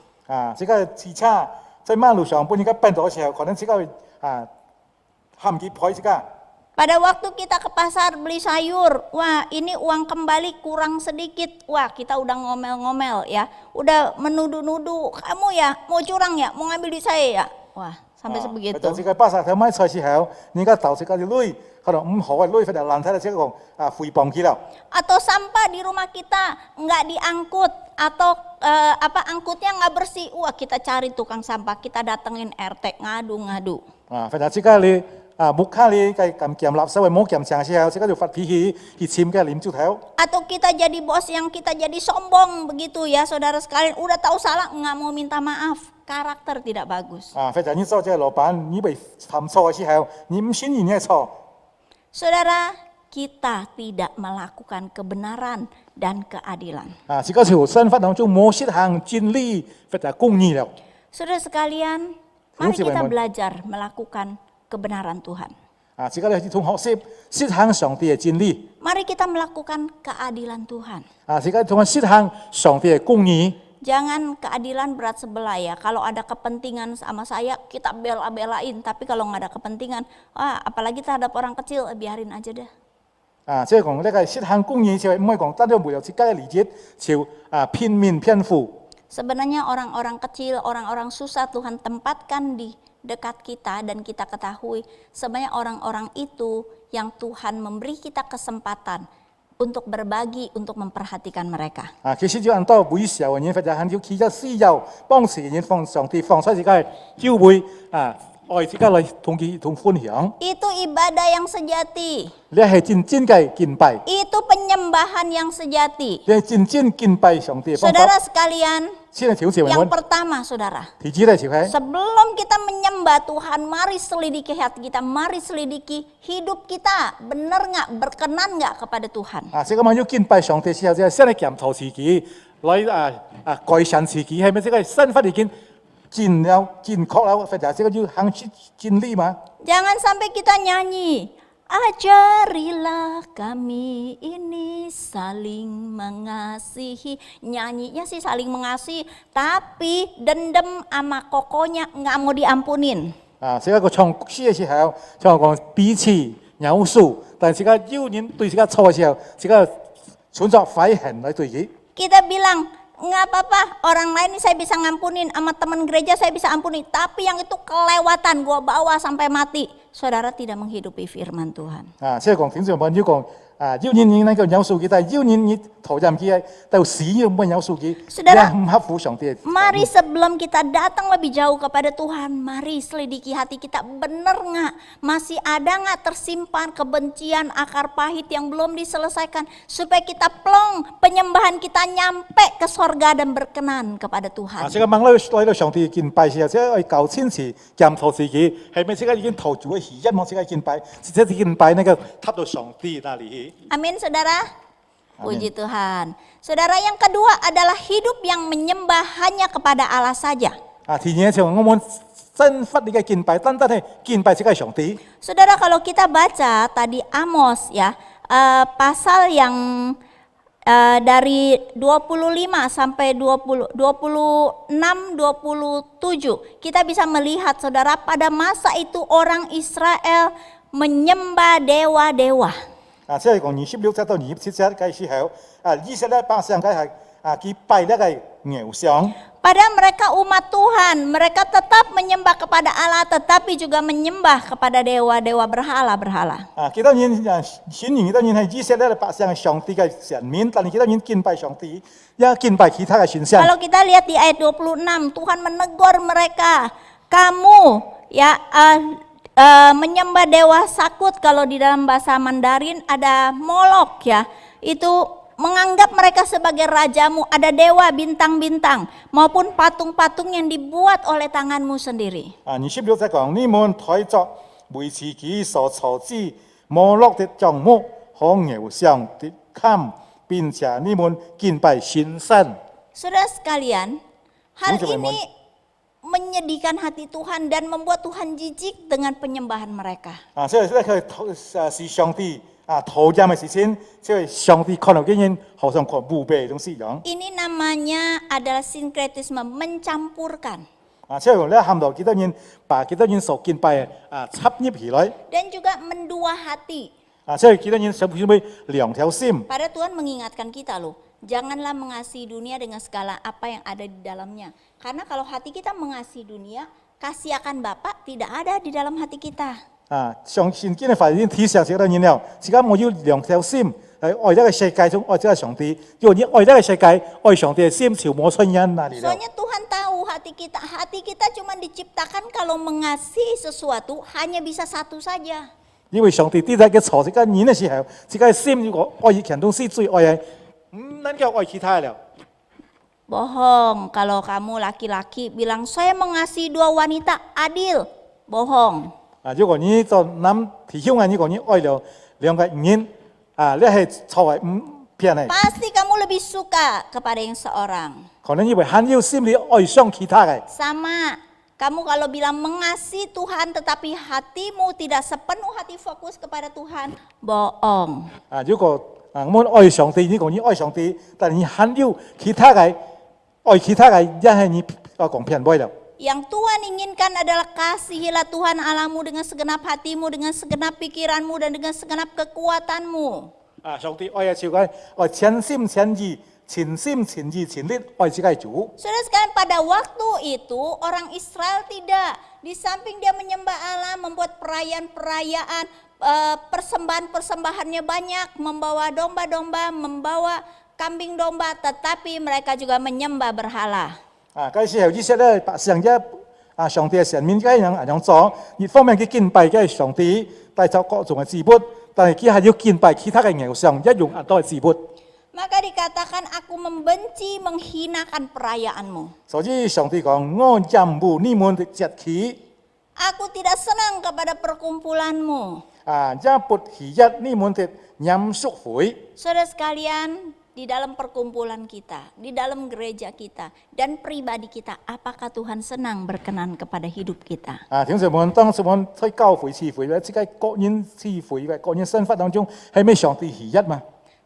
自己嘅汽車在馬路上本應該奔到嘅時候，可能自己冚劫開自己。 Pada waktu kita ke pasar beli sayur, wah ini uang kembali kurang sedikit, wah kita udah ngomel-ngomel ya, udah menuduh-nuduh, kamu ya mau curang ya, mau ngambil di saya ya, wah sampai 或 sebegitu. 者這個巴薩條買菜時候，你個豆食嗰啲鐳，可能唔好嘅鐳，佢就爛睇到即係講毀謗佢啦。 Atau sampah di rumah kita nggak diangkut atau angkutnya nggak bersih, wah kita cari tukang sampah, kita datengin RT ngadu-ngadu. 或者即刻你木卡你計撳垃圾，冇撳牆時候，即刻就發脾氣，去簽嘅臉豬頭。 Atau kita jadi bos yang kita jadi sombong begitu ya saudara sekalian, udah tahu salah nggak mau minta maaf, karakter tidak bagus. 或者你做這個老闆，你被犯錯嘅時候，你唔承認你嘅錯。 Saudara, kita tidak melakukan kebenaran dan keadilan. 即個條身法當中冇實行真理，或者公義了。 Saudara sekalian, mari kita belajar melakukan kebenaran Tuhan. 即個你同學識實行上帝嘅真理。 Mari kita melakukan keadilan Tuhan. 即個同實行上帝嘅公義。 Jangan keadilan berat sebelah ya. Kalau ada kepentingan sama saya, kita bela-belain. Tapi kalau nggak ada kepentingan, apalagi terhadap orang kecil, biarin aja deh. 即係講呢個實行公義，就唔係講單單為了自己嘅利益，就偏面偏負。 Sebenarnya orang-orang kecil, orang-orang susah Tuhan tempatkan di dekat kita dan kita ketahui sebenarnya orang-orang itu yang Tuhan memberi kita kesempatan untuk berbagi, untuk memperhatikan mereka. 其實就按到微小嘅人，或者按照其他需要幫助嘅人，放上帝放出自己嘅機會愛自己來同佢同分享。 Itu ibadah yang sejati. 你係真嘅敬拜， Itu penyembahan yang sejati. 你係真敬拜上帝嘅方 Saudara 法。 sekalian, 先係條條 yang 文， pertama saudara, 提子咧就係 sebelum kita menyembah Tuhan, mari selidiki hati kita, mari selidiki hidup kita, benar nggak, berkenan nggak kepada Tuhan. 即係咁要敬拜上帝時候，就係先嚟檢討自己，來改善自己，係咪？即係身法已經盡了、盡確了，或者即係要行真理嘛？ Jangan sampai kita nyanyi, ajarilah kami ini saling mengasihi. Nyanyinya sih saling mengasihi, tapi dendam sama kokonya nggak mau diampunin. 即係個唱詩嘅時候，就講彼此饒恕，但係自己要人對自己錯嘅時候，自己存在悔恨來對佢。 Kita bilang, nggak apa-apa, orang lain saya bisa ngampunin, sama teman gereja saya bisa ampuni, tapi yang itu kelewatan, gua bawa sampai mati. Saudara tidak menghidupi firman Tuhan. 即係講聽眾朋友講，要人能夠饒恕佢，但係要人投入佢，到死要唔饒恕佢， Saudara, 唔合乎上帝。 Mari sebelum kita datang lebih jauh kepada Tuhan, mari selidiki hati kita, benar nggak? Masih ada nggak tersimpan kebencian, akar pahit yang belum diselesaikan, supaya kita plong, penyembahan kita nyampe ke sorga dan berkenan kepada Tuhan. 即係問來到上帝敬拜時候，即係舊千時檢討自己，係咪即係已經投注嘅喜欣，我即係敬拜，即係敬拜那個塔到上帝那裡。 Amin saudara. Puji Tuhan. Saudara, yang kedua adalah hidup yang menyembah hanya kepada Allah saja. 第二就我們真法理嘅敬拜，單單係敬拜自己上帝。 Saudara, kalau kita baca tadi Amos ya, pasal yang dari 25 sampai 26, 27, kita bisa melihat saudara pada masa itu orang Israel menyembah dewa-dewa. 即係講26節到27節嘅時候，以色列百姓嘅係佢拜呢個偶像。 Padahal mereka umat Tuhan, mereka tetap menyembah kepada Allah, tetapi juga menyembah kepada dewa-dewa berhala-berhala. 幾多人顯然幾多人係以色列百姓係上帝嘅神面，但係幾多人敬拜上帝，也敬拜其他嘅神像。 Kalau kita lihat di ayat 26, Tuhan menegur mereka, kamu ya menyembah dewa sakut. Kalau di dalam bahasa Mandarin ada Molok ya, itu menganggap mereka sebagai rajamu, ada dewa bintang-bintang maupun patung-patung yang dibuat oleh tanganmu sendiri. 26節講：你們抬作為自己所造之摩洛的帳幕和偶像的龕，並且你們敬拜神神。 Saudara sekalian, hal Ini coba, ini menyedihkan hati Tuhan dan membuat Tuhan jijik dengan penyembahan mereka. 所以咧佢是上帝投入嘅事情，即係上帝看到嘅人，好像看墓碑種思想。 Ini namanya adalah sinkretisme, mencampurkan. 即係咧喊到幾多人，把幾多人所敬拜插入起來。 Dan juga mendua hati. 即係幾多人想唔想兩條心？ Pada Tuhan mengingatkan kita loh, janganlah mengasihi dunia dengan segala apa yang ada di dalamnya. Karena kalau hati kita mengasihi dunia, kasih akan Bapa tidak ada di dalam hati kita. 上聖經嘅法已經提醒咗人了，自家冇要兩條心，係愛呢個世界中愛這個上帝。如果你愛呢個世界，愛上帝嘅心就冇出現那裡了。 Soalnya Tuhan tahu hati kita cuma diciptakan kalau mengasihi sesuatu hanya bisa satu saja. 因為上帝對待嘅錯，自家人嘅時候，自家嘅心如果愛一件東西最愛嘅，唔能夠愛其他了。 Bohong kalau kamu laki-laki bilang saya mengasihi dua wanita, adil. Bohong. 如果你就諗提倡嘅，如果你愛了兩個人，你係錯嘅唔騙嘅， Pasti kamu lebih suka kepada yang seorang. 可能因為很有心理愛上其他嘅。 Sama, kamu kalau bilang mengasihi Tuhan tetapi hatimu tidak sepenuh hati fokus kepada Tuhan, bohong. 如果我們愛上帝，如果你愛上帝，但係你很有其他嘅愛其他嘅，一係你講騙唔了。 Yang Tuhan inginkan adalah kasihilah Tuhan Allahmu dengan segenap hatimu, dengan segenap pikiranmu, dan dengan segenap kekuatanmu. 上帝愛嘅就係愛全心全意、全心全意全力愛自己主。 Saudara sekalian, pada waktu itu orang Israel tidak. Di samping dia menyembah Allah, membuat perayaan-perayaan, persembahan-persembahannya banyak, membawa domba-domba, membawa kambing domba, tetapi mereka juga menyembah berhala. 嗰時候以色列百姓上帝嘅神面嘅人樣做，一方面佢敬拜嘅上帝，帶走各種嘅祭物，但係佢係要敬拜其他嘅偶像，一樣都係祭物。 Maka dikatakan aku membenci, menghinakan perayaanmu. 所以上帝講：我厭惡你們的節期， Aku tidak senang kepada perkumpulanmu. 也不喜悅你們的飲食會。 Saudara sekalian, di dalam perkumpulan kita, di dalam gereja kita, dan pribadi kita, apakah Tuhan senang berkenan kepada hidup kita? 弟兄姊妹，當我們喺教會聚會，或者喺個人聚會嘅個人生活當中，係咪上帝喜悅嘛？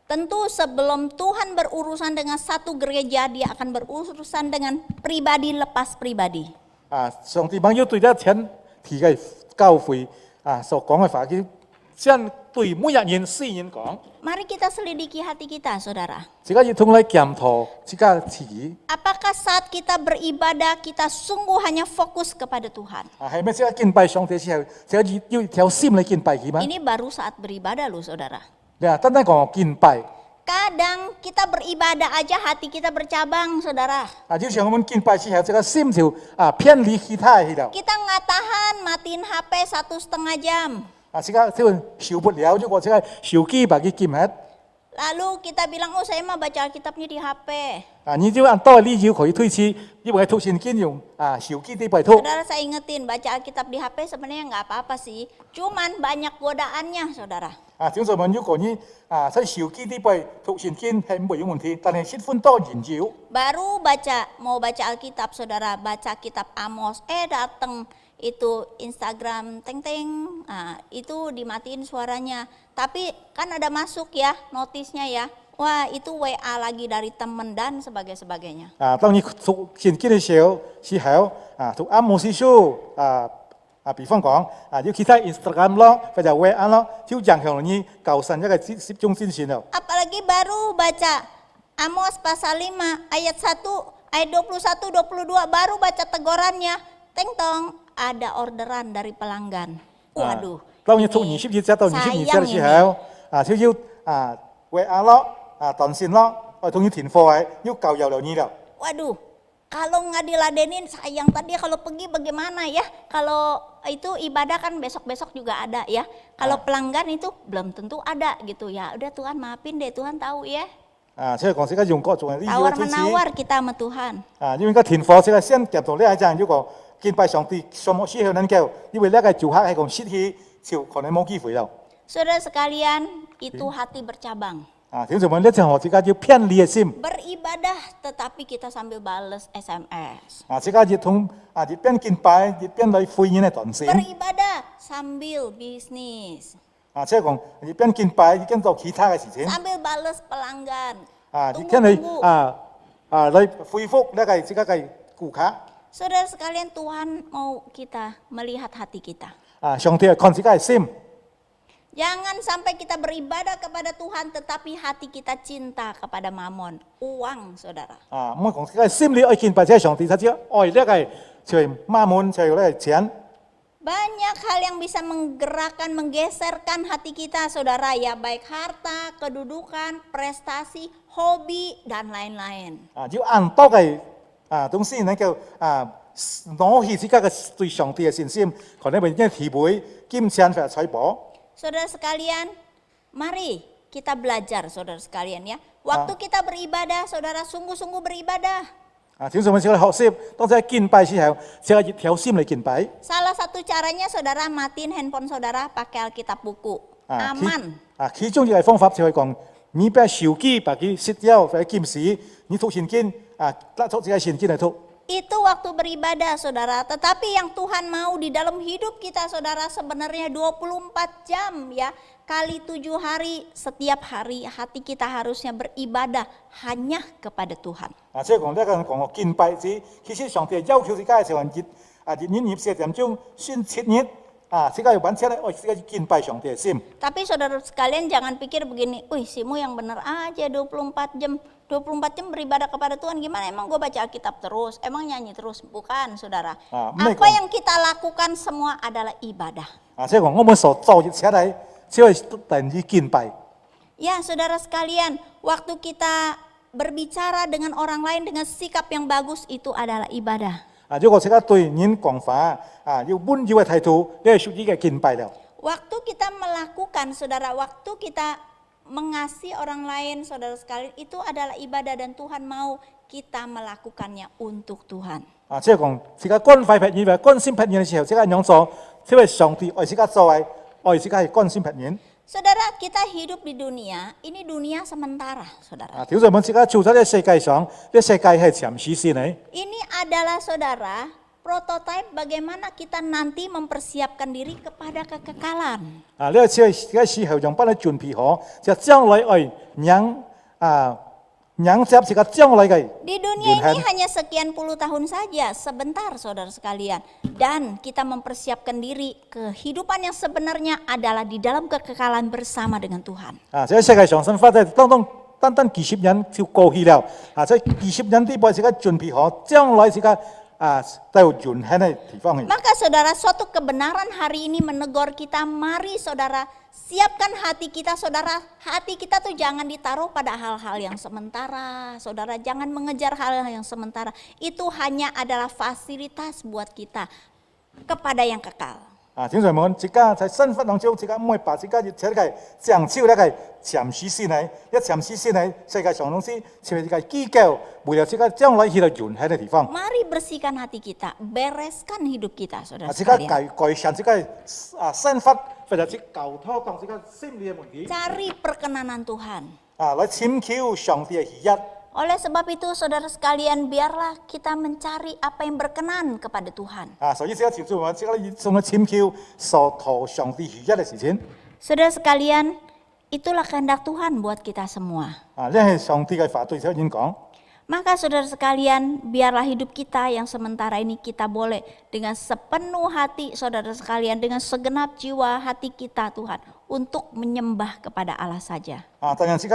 Tentu sebelum Tuhan berurusan dengan satu gereja, dia akan berurusan dengan pribadi lepas pribadi. 上帝冇要對得前提嘅教會所講嘅話，佢將對每一人世人講。 Mari kita selidiki hati kita, saudara. 自己要通嚟檢討自己自己， Apakah saat kita beribadah, kita sungguh hanya fokus kepada Tuhan? 係咪即係敬拜上帝時候，就要條心嚟敬拜佢嘛？ Ini baru saat beribadah loh, saudara. 單單講敬拜， Kadang kita beribadah aja hati kita bercabang, saudara. 就像我們敬拜時候，這個心就偏離其他去了。 Kita nggak tahan matiin HP 1,5 jam. 自己就受不了，如果這個手機把佢禁hết， Lalu kita bilang, oh saya mah baca Alkitabnya di HP. 你就按道理要佢推遲，因為讀聖經用手機啲拜託。 Saudara, saya ingetin, baca Alkitab di HP sebenarnya nggak apa-apa sih. Cuman banyak godaannya, saudara. 正常問，如果你喺手機啲拜讀聖經係冇問題，但係十分多研究。 Baru mau baca Alkitab, saudara, baca kitab Amos, datang itu Instagram teng-teng, itu dimatiin suaranya. Tapi kan ada masuk ya notisnya ya, wah itu WA lagi dari teman dan sebagainya. 當你讀聖經嘅時候，讀阿摩司書，比方講，要其他 Instagram 咯，或者 WA 咯，就影響你求神一個集中精神咯。 Apalagi baru baca Amos pasal 5 ayat 1, ayat 21, 22, baru baca tegurannya, teng-tong, ada orderan dari pelanggan. Waduh. 當你讀20節到22節嘅時候，就要WA 咯，短信咯，同你填貨係要夠有了你了。 Waduh, kalau nggak diladenin sayang tadi kalau pergi bagaimana ya? Kalau itu ibadah kan besok-besok juga ada ya. Kalau pelanggan itu belum tentu ada gitu ya. Udah Tuhan maafin deh, Tuhan tahu ya. 即係講自己用各種嘅理由推辭。 Tawar-menawar kita sama Tuhan. 因為個填貨即係先夾到呢一陣，如果敬拜上帝什麼時候能夠，因為呢個住客係講失去，就可能冇機會了。 Saudara sekalian, itu hati bercabang. 點做呢？就我自己要偏離嘅心。 Beribadah tetapi kita sambil bales SMS. 自己要同一邊敬拜，一邊來回應嘅短信。 Beribadah sambil bisnis. 即係講一邊敬拜，一邊做其他嘅事情。 Sambil bales pelanggan. 一邊嚟來恢復呢個自己嘅顧客。 Saudara sekalian, Tuhan mau kita melihat hati kita. 上帝係看自己嘅心。Jangan sampai kita beribadah kepada Tuhan tetapi hati kita cinta kepada mamon, uang, saudara. 啊，我讲这个心里爱敬拜这上帝，他只爱那个就是马门，就是那个钱。 Banyak hal yang bisa menggerakkan, menggeserkan hati kita, saudara, ya, baik harta, kedudukan, prestasi, hobi, dan lain-lain. 啊，就按多嘅東西能夠攞起自己嘅對上帝嘅信心，可能為啲體會金錢或者財寶。 Saudara sekalian, mari kita belajar, saudara sekalian, ya. Waktu kita beribadah, saudara, sungguh-sungguh beribadah. 啊，正常我哋學習，當在敬拜時候，只係條心嚟敬拜。 Salah satu caranya, saudara, matiin handphone saudara, pakai Alkitab buku. Aman. 其中一個方法就係講，你把手機把佢熄掉或者禁止，你讀聖經拉出自己聖經嚟讀。 Itu waktu beribadah, saudara. Tetapi yang Tuhan mau di dalam hidup kita, saudara, sebenarnya 24 jam, ya. Kali 7 hari, setiap hari hati kita harusnya beribadah hanya kepada Tuhan. 即係講呢個人講我敬拜時，其實上帝要求自己係成日日4點鐘先7日自己要揾出嚟，自己敬拜上帝嘅心。 Tapi saudara sekalian jangan pikir begini, wih simu yang benar aja 24 jam. 24 jam beribadah kepada Tuhan, gimana emang gue baca Alkitab terus, emang nyanyi terus? Bukan, saudara. Apa yang kita lakukan semua adalah ibadah. 即係講我們所做嘅出嚟，只係等於敬拜。 Ya, saudara sekalian, waktu kita berbicara dengan orang lain dengan sikap yang bagus itu adalah ibadah. 如果自己對人講法要溫柔嘅態度，呢係屬於嘅敬拜了。 Waktu kita melakukan, saudara, waktu kita mengasihi orang lain, saudara sekalian, itu adalah ibadah dan Tuhan mau kita melakukannya untuk Tuhan. 即係講自己關懷別人或關心別人嘅時候，自己樣做，因為上帝愛自己做嘅，愛自己係關心別人。 Saudara, kita hidup di dunia, ini dunia sementara, saudara. 條在我自己做喺呢世界上，呢世界係暫時性嘅。 Ini adalah, saudara, prototipe bagaimana kita nanti mempersiapkan diri kepada kekekalan. 呢個只係而家時候用幫你準備好，就將來愛讓接自己將來嘅。 Di dunia ini hanya sekian puluh tahun saja, sebentar saudara sekalian. Dan kita mempersiapkan diri, kehidupan yang sebenarnya adalah di dalam kekekalan bersama dengan Tuhan. 即係世界上生活在單單幾十年就過去了。即係幾十年啲為自己準備好，將來自己到永恆嘅地方去。 Maka saudara, suatu kebenaran hari ini menegur kita, mari saudara siapkan hati kita, saudara. Hati kita tuh jangan ditaruh pada hal-hal yang sementara, saudara. Jangan mengejar hal-hal yang sementara. Itu hanya adalah fasilitas buat kita kepada yang kekal. 正常講，自己在生活當中，自己唔會把自己熱切嘅享受咧係暫時性嚟，一暫時性嚟，世界上東西成為自己機構，為了自己將來去到永恆嘅地方。 Mari bersihkan hati kita, bereskan hidup kita, saudara 自己 sekalian. 改善自己生活，或者自己舊拖講自己心理嘅問題， Cari perkenanan Tuhan. 來尋求上帝嘅喜悅。 Oleh sebab itu, saudara sekalian, biarlah kita mencari apa yang berkenan kepada Tuhan. 所以自己朝早自己從去尋求所討上帝喜悅嘅事情。 Saudara sekalian, itulah kehendak Tuhan buat kita semua. 呢係上帝嘅法對所已經講。 Maka saudara sekalian, biarlah hidup kita yang sementara ini kita boleh dengan sepenuh hati, saudara sekalian, dengan segenap jiwa hati kita Tuhan, untuk menyembah kepada Allah saja. 但係自己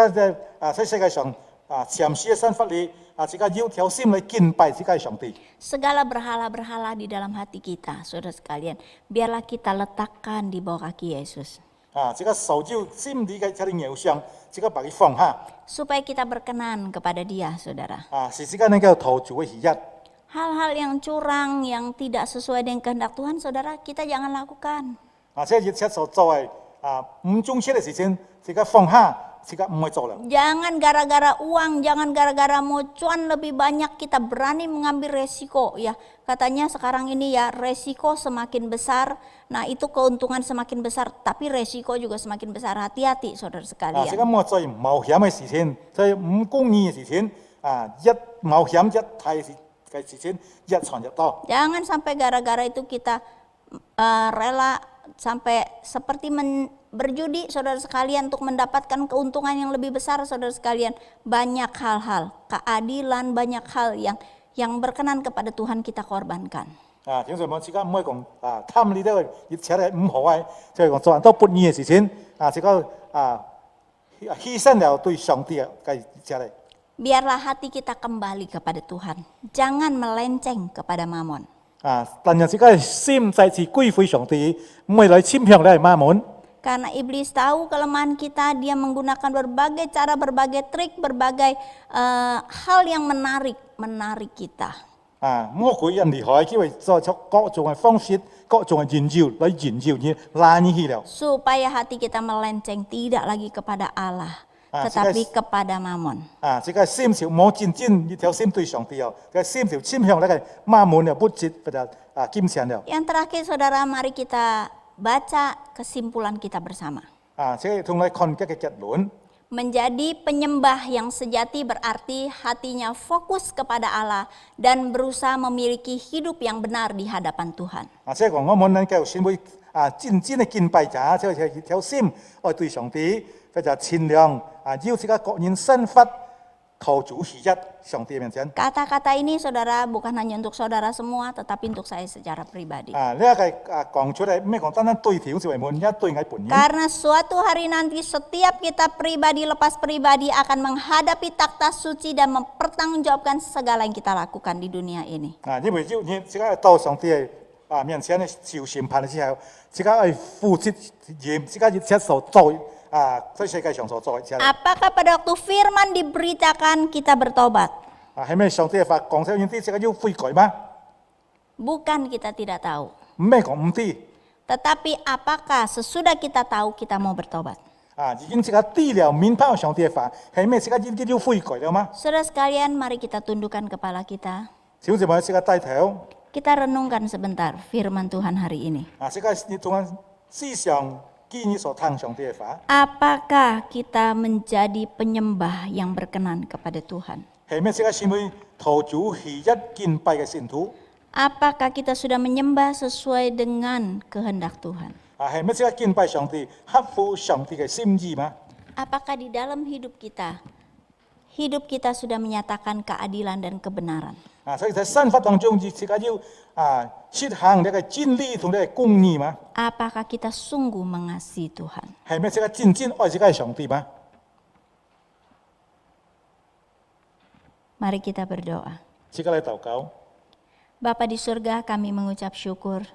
喺世界上暫時嘅生活裏，自己要條心嚟敬拜自己嘅上帝。 Segala berhala-berhala di dalam hati kita, saudara sekalian, biarlah kita letakkan di bawah kaki Yesus. 自己受照心理嘅一啲偶像，自己把佢放下。 Supaya kita berkenan kepada Dia, saudara. 是自己能夠討主嘅喜悅。 Hal-hal yang curang, yang tidak sesuai dengan kehendak Tuhan, saudara, kita jangan lakukan. 即係熱切所做嘅唔忠切嘅事情，自己放下，自己唔會做啦。 Jangan gara-gara uang, jangan gara-gara mau cuan lebih banyak, kita berani mengambil resiko. Ya, katanya sekarang ini ya resiko semakin besar. Nah, itu keuntungan semakin besar, tapi resiko juga semakin besar. Hati-hati, saudara 自己 sekalian. 冇做冒險嘅事情，做唔公義嘅事情，一冒險一睇嘅事情，一傳一多。 Jangan sampai gara-gara itu kita rela sampai seperti berjudi, saudara sekalian, untuk mendapatkan keuntungan yang lebih besar, saudara sekalian. Banyak hal-hal, keadilan, banyak hal yang berkenan kepada Tuhan kita korbankan. 啊，聽說我自家唔可以講啊，貪呢啲熱切係唔好嘅，即係講做人都不義嘅事情啊，自個啊犧牲了對上帝嘅熱切嚟。 Biarlah hati kita kembali kepada Tuhan. Jangan melenceng kepada mamon. 啊，但係自家心再次歸回上帝，唔係嚟侵向你係媽門。 Karena iblis tahu kelemahan kita, dia menggunakan berbagai cara, berbagai trik, berbagai hal yang menarik kita. 啊，魔鬼人厲害，佢會作出各種嘅方式、各種嘅引誘嚟引誘你拉你去了。 Supaya hati kita melenceng tidak lagi kepada Allah, tetapi kepada mamon. 啊，這個心潮冇真正一條心對上帝哦，個心潮傾向那個媽門了，不接或者啊金錢了。 Yang terakhir saudara, mari kita baca kesimpulan kita bersama. 啊，這個同嚟看一個結論。 Menjadi penyembah yang sejati berarti hatinya fokus kepada Allah dan berusaha memiliki hidup yang benar di hadapan Tuhan. 啊，即係講我們能夠先會啊真正嘅敬拜者，即係一條心愛對上帝，或者善良啊，要自己個人生活靠主喜悅上帝面前。 Kata-kata ini saudara bukan hanya untuk saudara semua, tetapi untuk saya secara pribadi. 啊，呢一個講出嚟，咩講單單對條就係門，一對係本人。 Karena suatu hari nanti setiap kita pribadi lepas pribadi akan menghadapi takhta suci dan mempertanggungjawabkan segala yang kita lakukan di dunia ini. 啊，因為要你自己到上帝啊面前咧受審判嘅時候，自己係負責任，自己要接受做啊在世界上所做嘅。 Apakah pada waktu firman diberitakan kita bertobat? 啊，係咪上帝嘅法講咗呢啲自己要悔改嗎？ Bukan, kita tidak tahu. 唔係講唔知。 Tetapi apakah sesudah kita tahu kita mau bertobat? 啊，已經自己知了明白上帝嘅法，係咪自己要悔改了嗎？ Saudara sekalian, mari kita tundukkan kepala kita. 小姐妹自己低頭， Kita renungkan sebentar firman Tuhan hari ini. 啊，自己同思想見你所聽上帝嘅法， Apakah kita menjadi penyembah yang berkenan kepada Tuhan? 係咪自己先會投主喜一敬拜嘅信徒？ Apakah kita sudah menyembah sesuai dengan kehendak Tuhan? 啊，係咪自己敬拜上帝合乎上帝嘅心意嗎？ Apakah di dalam hidup kita sudah menyatakan keadilan dan kebenaran? 啊，所以喺生活當中，自己要啊實行呢個真理同呢個公義嗎？ Apakah kita sungguh mengasihi Tuhan? 係咪自己真正愛自己嘅上帝嗎？ Mari kita berdoa. 自己嚟禱告， Bapa di surga, kami mengucap syukur.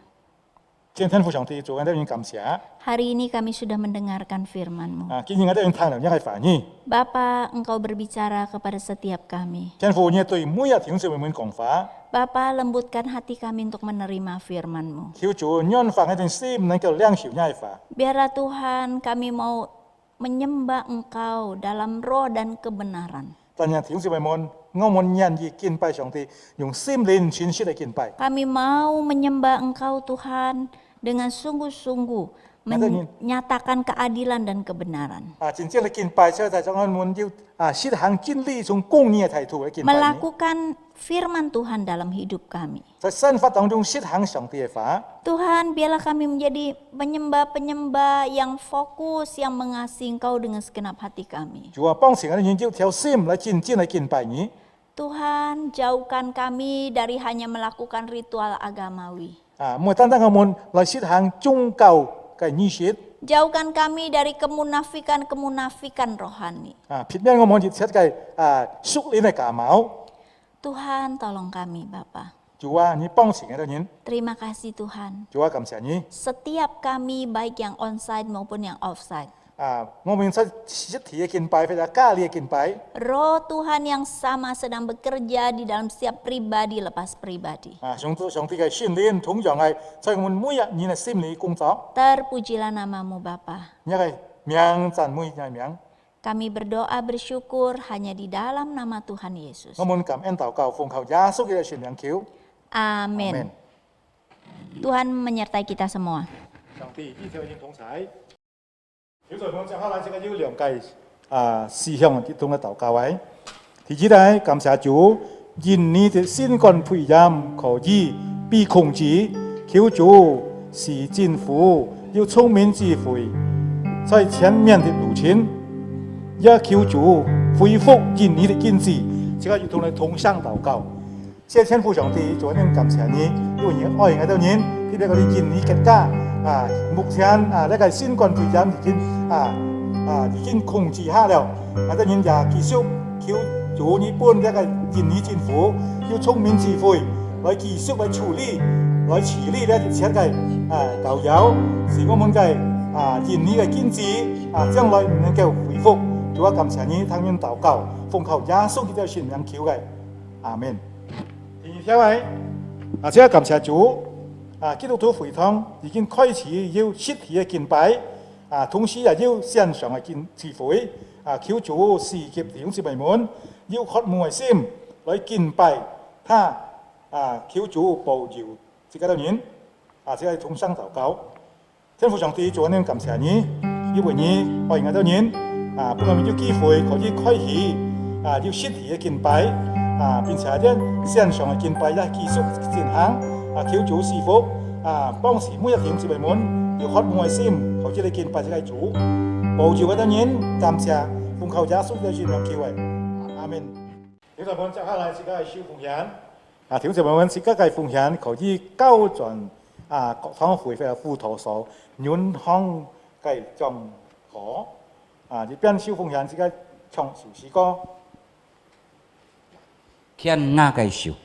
天天父上帝做緊呢樣感謝。 Hari ini kami sudah mendengarkan firman-Mu. 啊，既然我哋用聽了一個反應， Bapa, Engkau berbicara kepada setiap kami. 天父你對每一條小妹妹講法， Bapa, lembutkan hati kami untuk menerima firman-Mu. 求主讓發一定心能夠領受呢個法。 Biarlah Tuhan, kami mau menyembah Engkau dalam roh dan kebenaran. 但係條小妹妹，我們願意敬拜上帝，用心靈全實嚟敬拜。 Kami mau menyembah Engkau Tuhan dengan sungguh-sungguh menyatakan keadilan dan kebenaran. 啊，真正嚟敬拜，所以就係我們要啊實行真理，從公義嘅態度嚟敬拜你。 Melakukan firman Tuhan dalam hidup kami. 在生活當中實行上帝嘅法。 Tuhan, biarlah kami menjadi penyembah-penyembah yang fokus, yang mengasihi Engkau dengan segenap hati kami. 主啊，幫助我哋用條心嚟真正嚟敬拜你。 Tuhan, jauhkan kami dari hanya melakukan ritual agamawi. 啊，唔係單單我們嚟實行宗教嘅儀式。 Jauhkan kami dari kemunafikan rohani. 啊，偏偏我們熱切嘅啊屬靈嘅假冒。 Tuhan, tolong kami, Bapa. 主啊，你幫助我哋人。 Terima kasih Tuhan. 主啊，感謝你。 Setiap kami, baik yang onside maupun yang offside. 啊，我們在實體嘅敬拜或者家裏嘅敬拜。 Roh Tuhan yang sama sedang bekerja di dalam setiap pribadi lepas pribadi. 啊，上帝嘅訓練同樣係在我們每一年嘅心理工作， Terpujilah namamu Bapa. 一個名讚每一個名。 Kami berdoa bersyukur hanya di dalam nama Tuhan Yesus. 我們感恩禱告，奉靠耶穌嘅聖名求。 Amin. Tuhan menyertai kita semua. 上帝呢條應同在。小在講接下來這個要兩計啊思想同嘅禱告位。第一咧，感謝主，因你嘅新冠培養可以被控制，求主是政府要聰明智慧，在前面嘅路程，也求主恢復因你嘅經濟，這個要同你同聲禱告。謝天父上帝，主呢感謝你，因為你愛我哋人，佢俾我哋見你結果目前呢個新冠肺炎已經控制下了，我哋人也繼續求主你本呢個見你政府要聰明智慧來繼續來處理，來處理呢一切嘅舊有，是我們嘅見你嘅經濟將來唔能夠恢復。主啊，感謝你，聽我禱告，奉靠耶穌基督聖名求嘅，阿門。第二條係即係感謝主，基督徒會堂已經開始要實體嘅敬拜，同時也要線上嘅聚會，求主賜給弟兄姊妹們要渴慕嘅心來敬拜他，求主保佑自己嘅人，即係同聲禱告。天父上帝，主呢感謝你，因為你愛我哋人，俾我們有機會可以開始要實體嘅敬拜。並且咧線上嘅敬拜咧繼續進行，求主賜福，幫助每一弟兄姊妹們要渴慕嘅心，好似你敬拜這個主，保佑我哋人，感謝奉靠耶穌嘅聖名求嘅，阿門。弟兄姊妹們，接下來自己係小奉獻，弟兄姊妹們自己嘅奉獻可以交轉各堂會嘅輔導所，銀行嘅帳戶，呢邊小奉獻自己唱首詩歌。Kian nga kay siyo.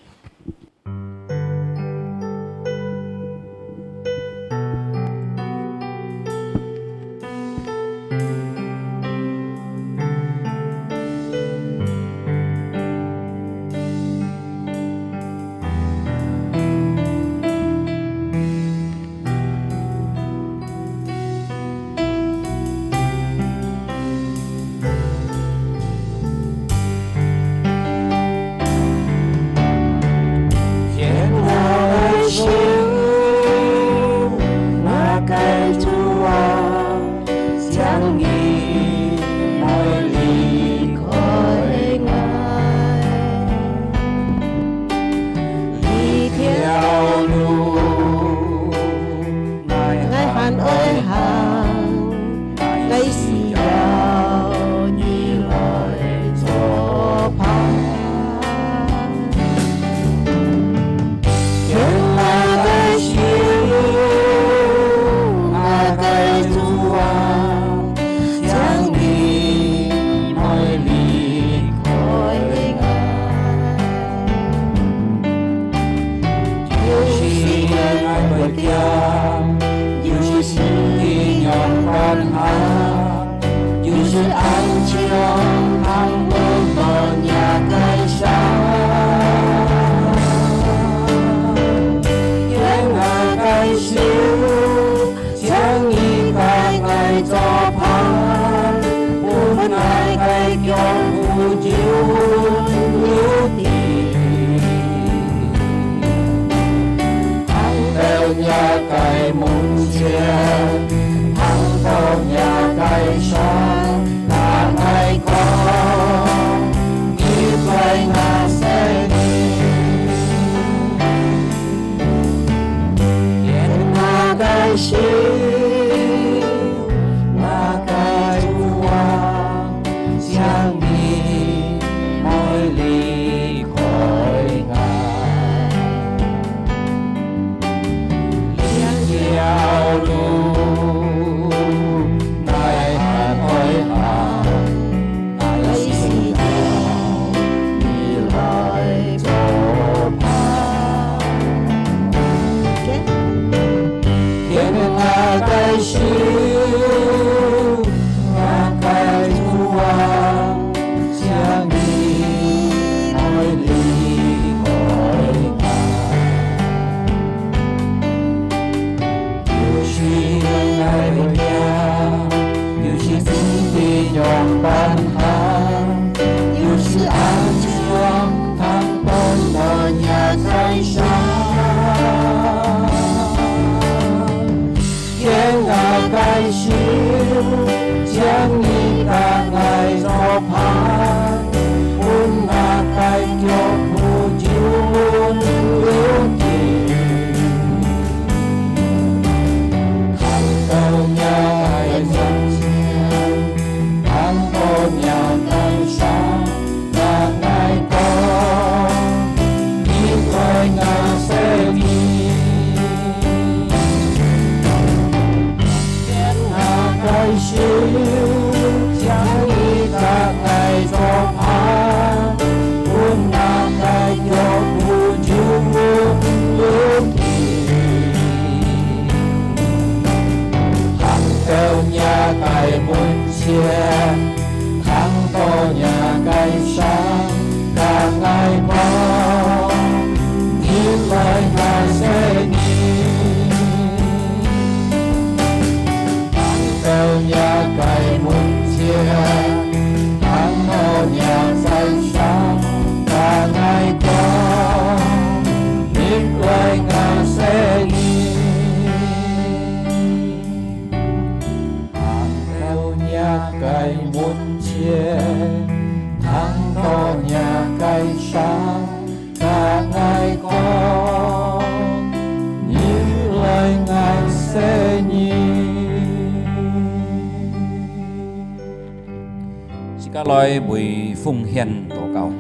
來為奉獻禱告。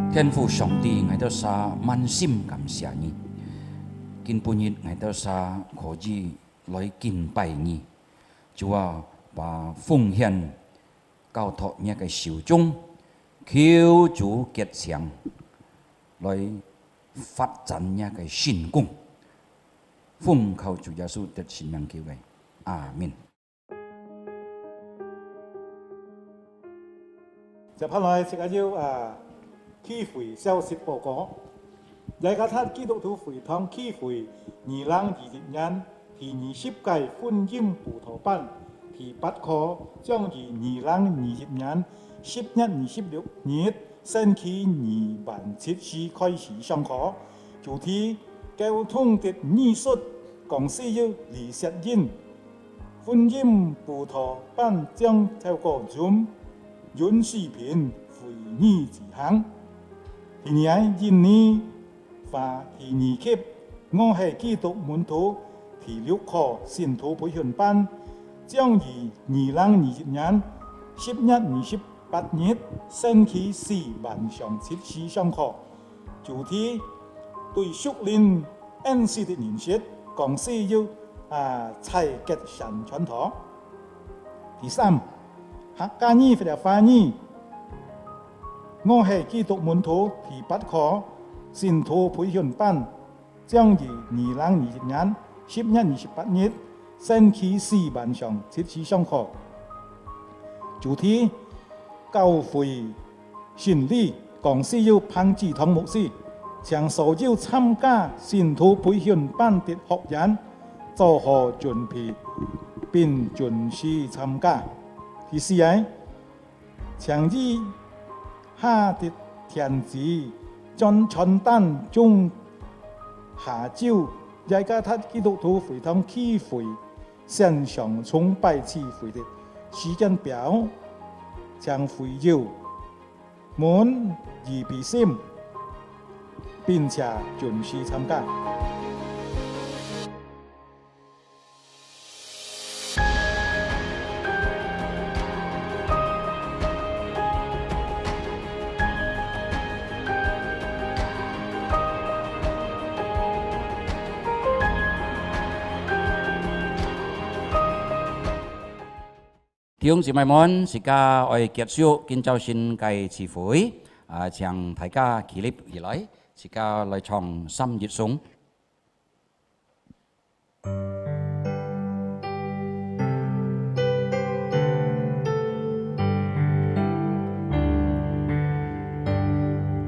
天父上帝，我哋sa滿心感謝你，今半日我哋sa可以來敬拜你，主啊，把奉獻交託你嘅手中，求主結強，來發展你嘅信功。奉靠主耶穌的聖名求嘅，阿們。接下來是要聚會消息報告。大家睇基督徒會堂聚會2020年第20屆福音布道班第8課，將於2020年10月26日星期2晚7時開始上課。主題交通的藝術，講師要李石英。福音布道班將透過 Zoom 用視頻會議進行。第二印尼và第2期我係基督門徒第6課信徒培訓班，將於2020年10月28日星期4晚上7時上課。主題對屬靈恩賜的認識，講師要蔡吉神傳道。第3客家語或者華語，我係基督門徒第8課信徒培訓班，將於2020年10月28日星期4晚上7時上課。主題教會宣禮，講師要潘志堂牧師，將所有參加信徒培訓班的學員做好準備並準時參加。第4將以下的天子將傳單中下晝大家睇基督徒會堂聚會線上崇拜聚會的時間表，將會有滿預備心並且準時參加。弟兄姊妹們，時間我結束建造新嘅聚會，請大家起立而來，時間來唱心熱頌。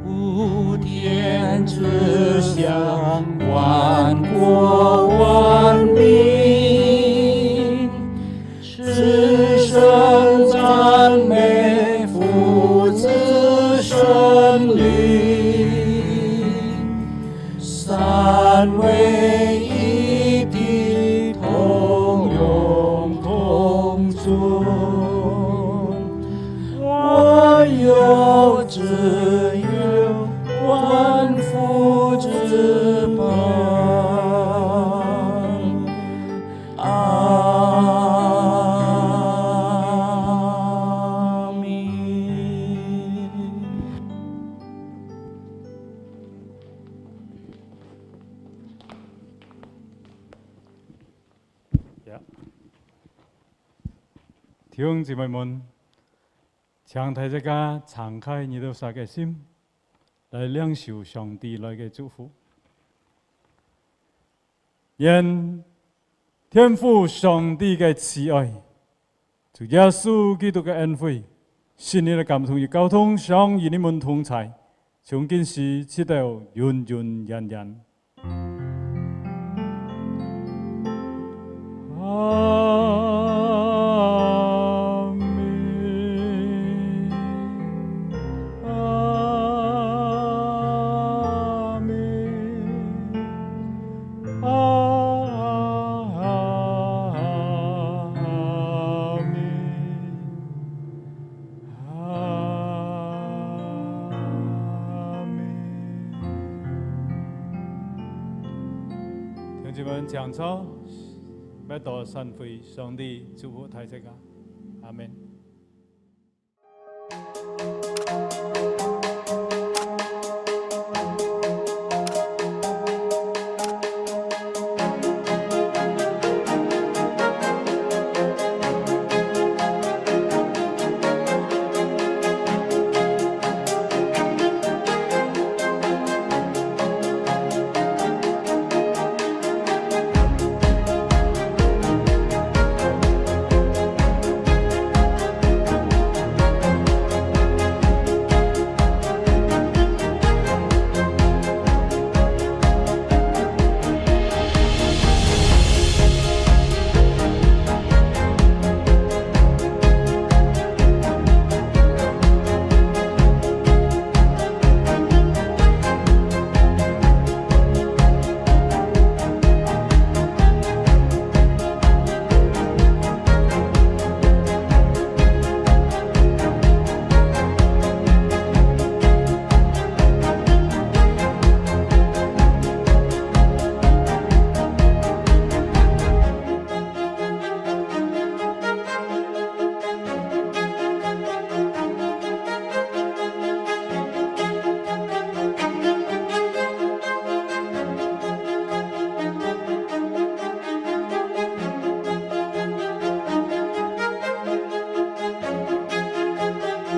普天之下，萬國萬民，聲讚美父子聖靈，三位一體，同榮同尊。我有只有萬福之邦。弟兄姊妹們，請大家敞開你的嘅心，來領受上帝來嘅祝福。願天父上帝嘅慈愛，主耶穌基督嘅恩惠，聖靈嘅感動與交通，常與你們同在，從今時直到永永遠遠。讲着要多散会上帝祝福大家，阿門。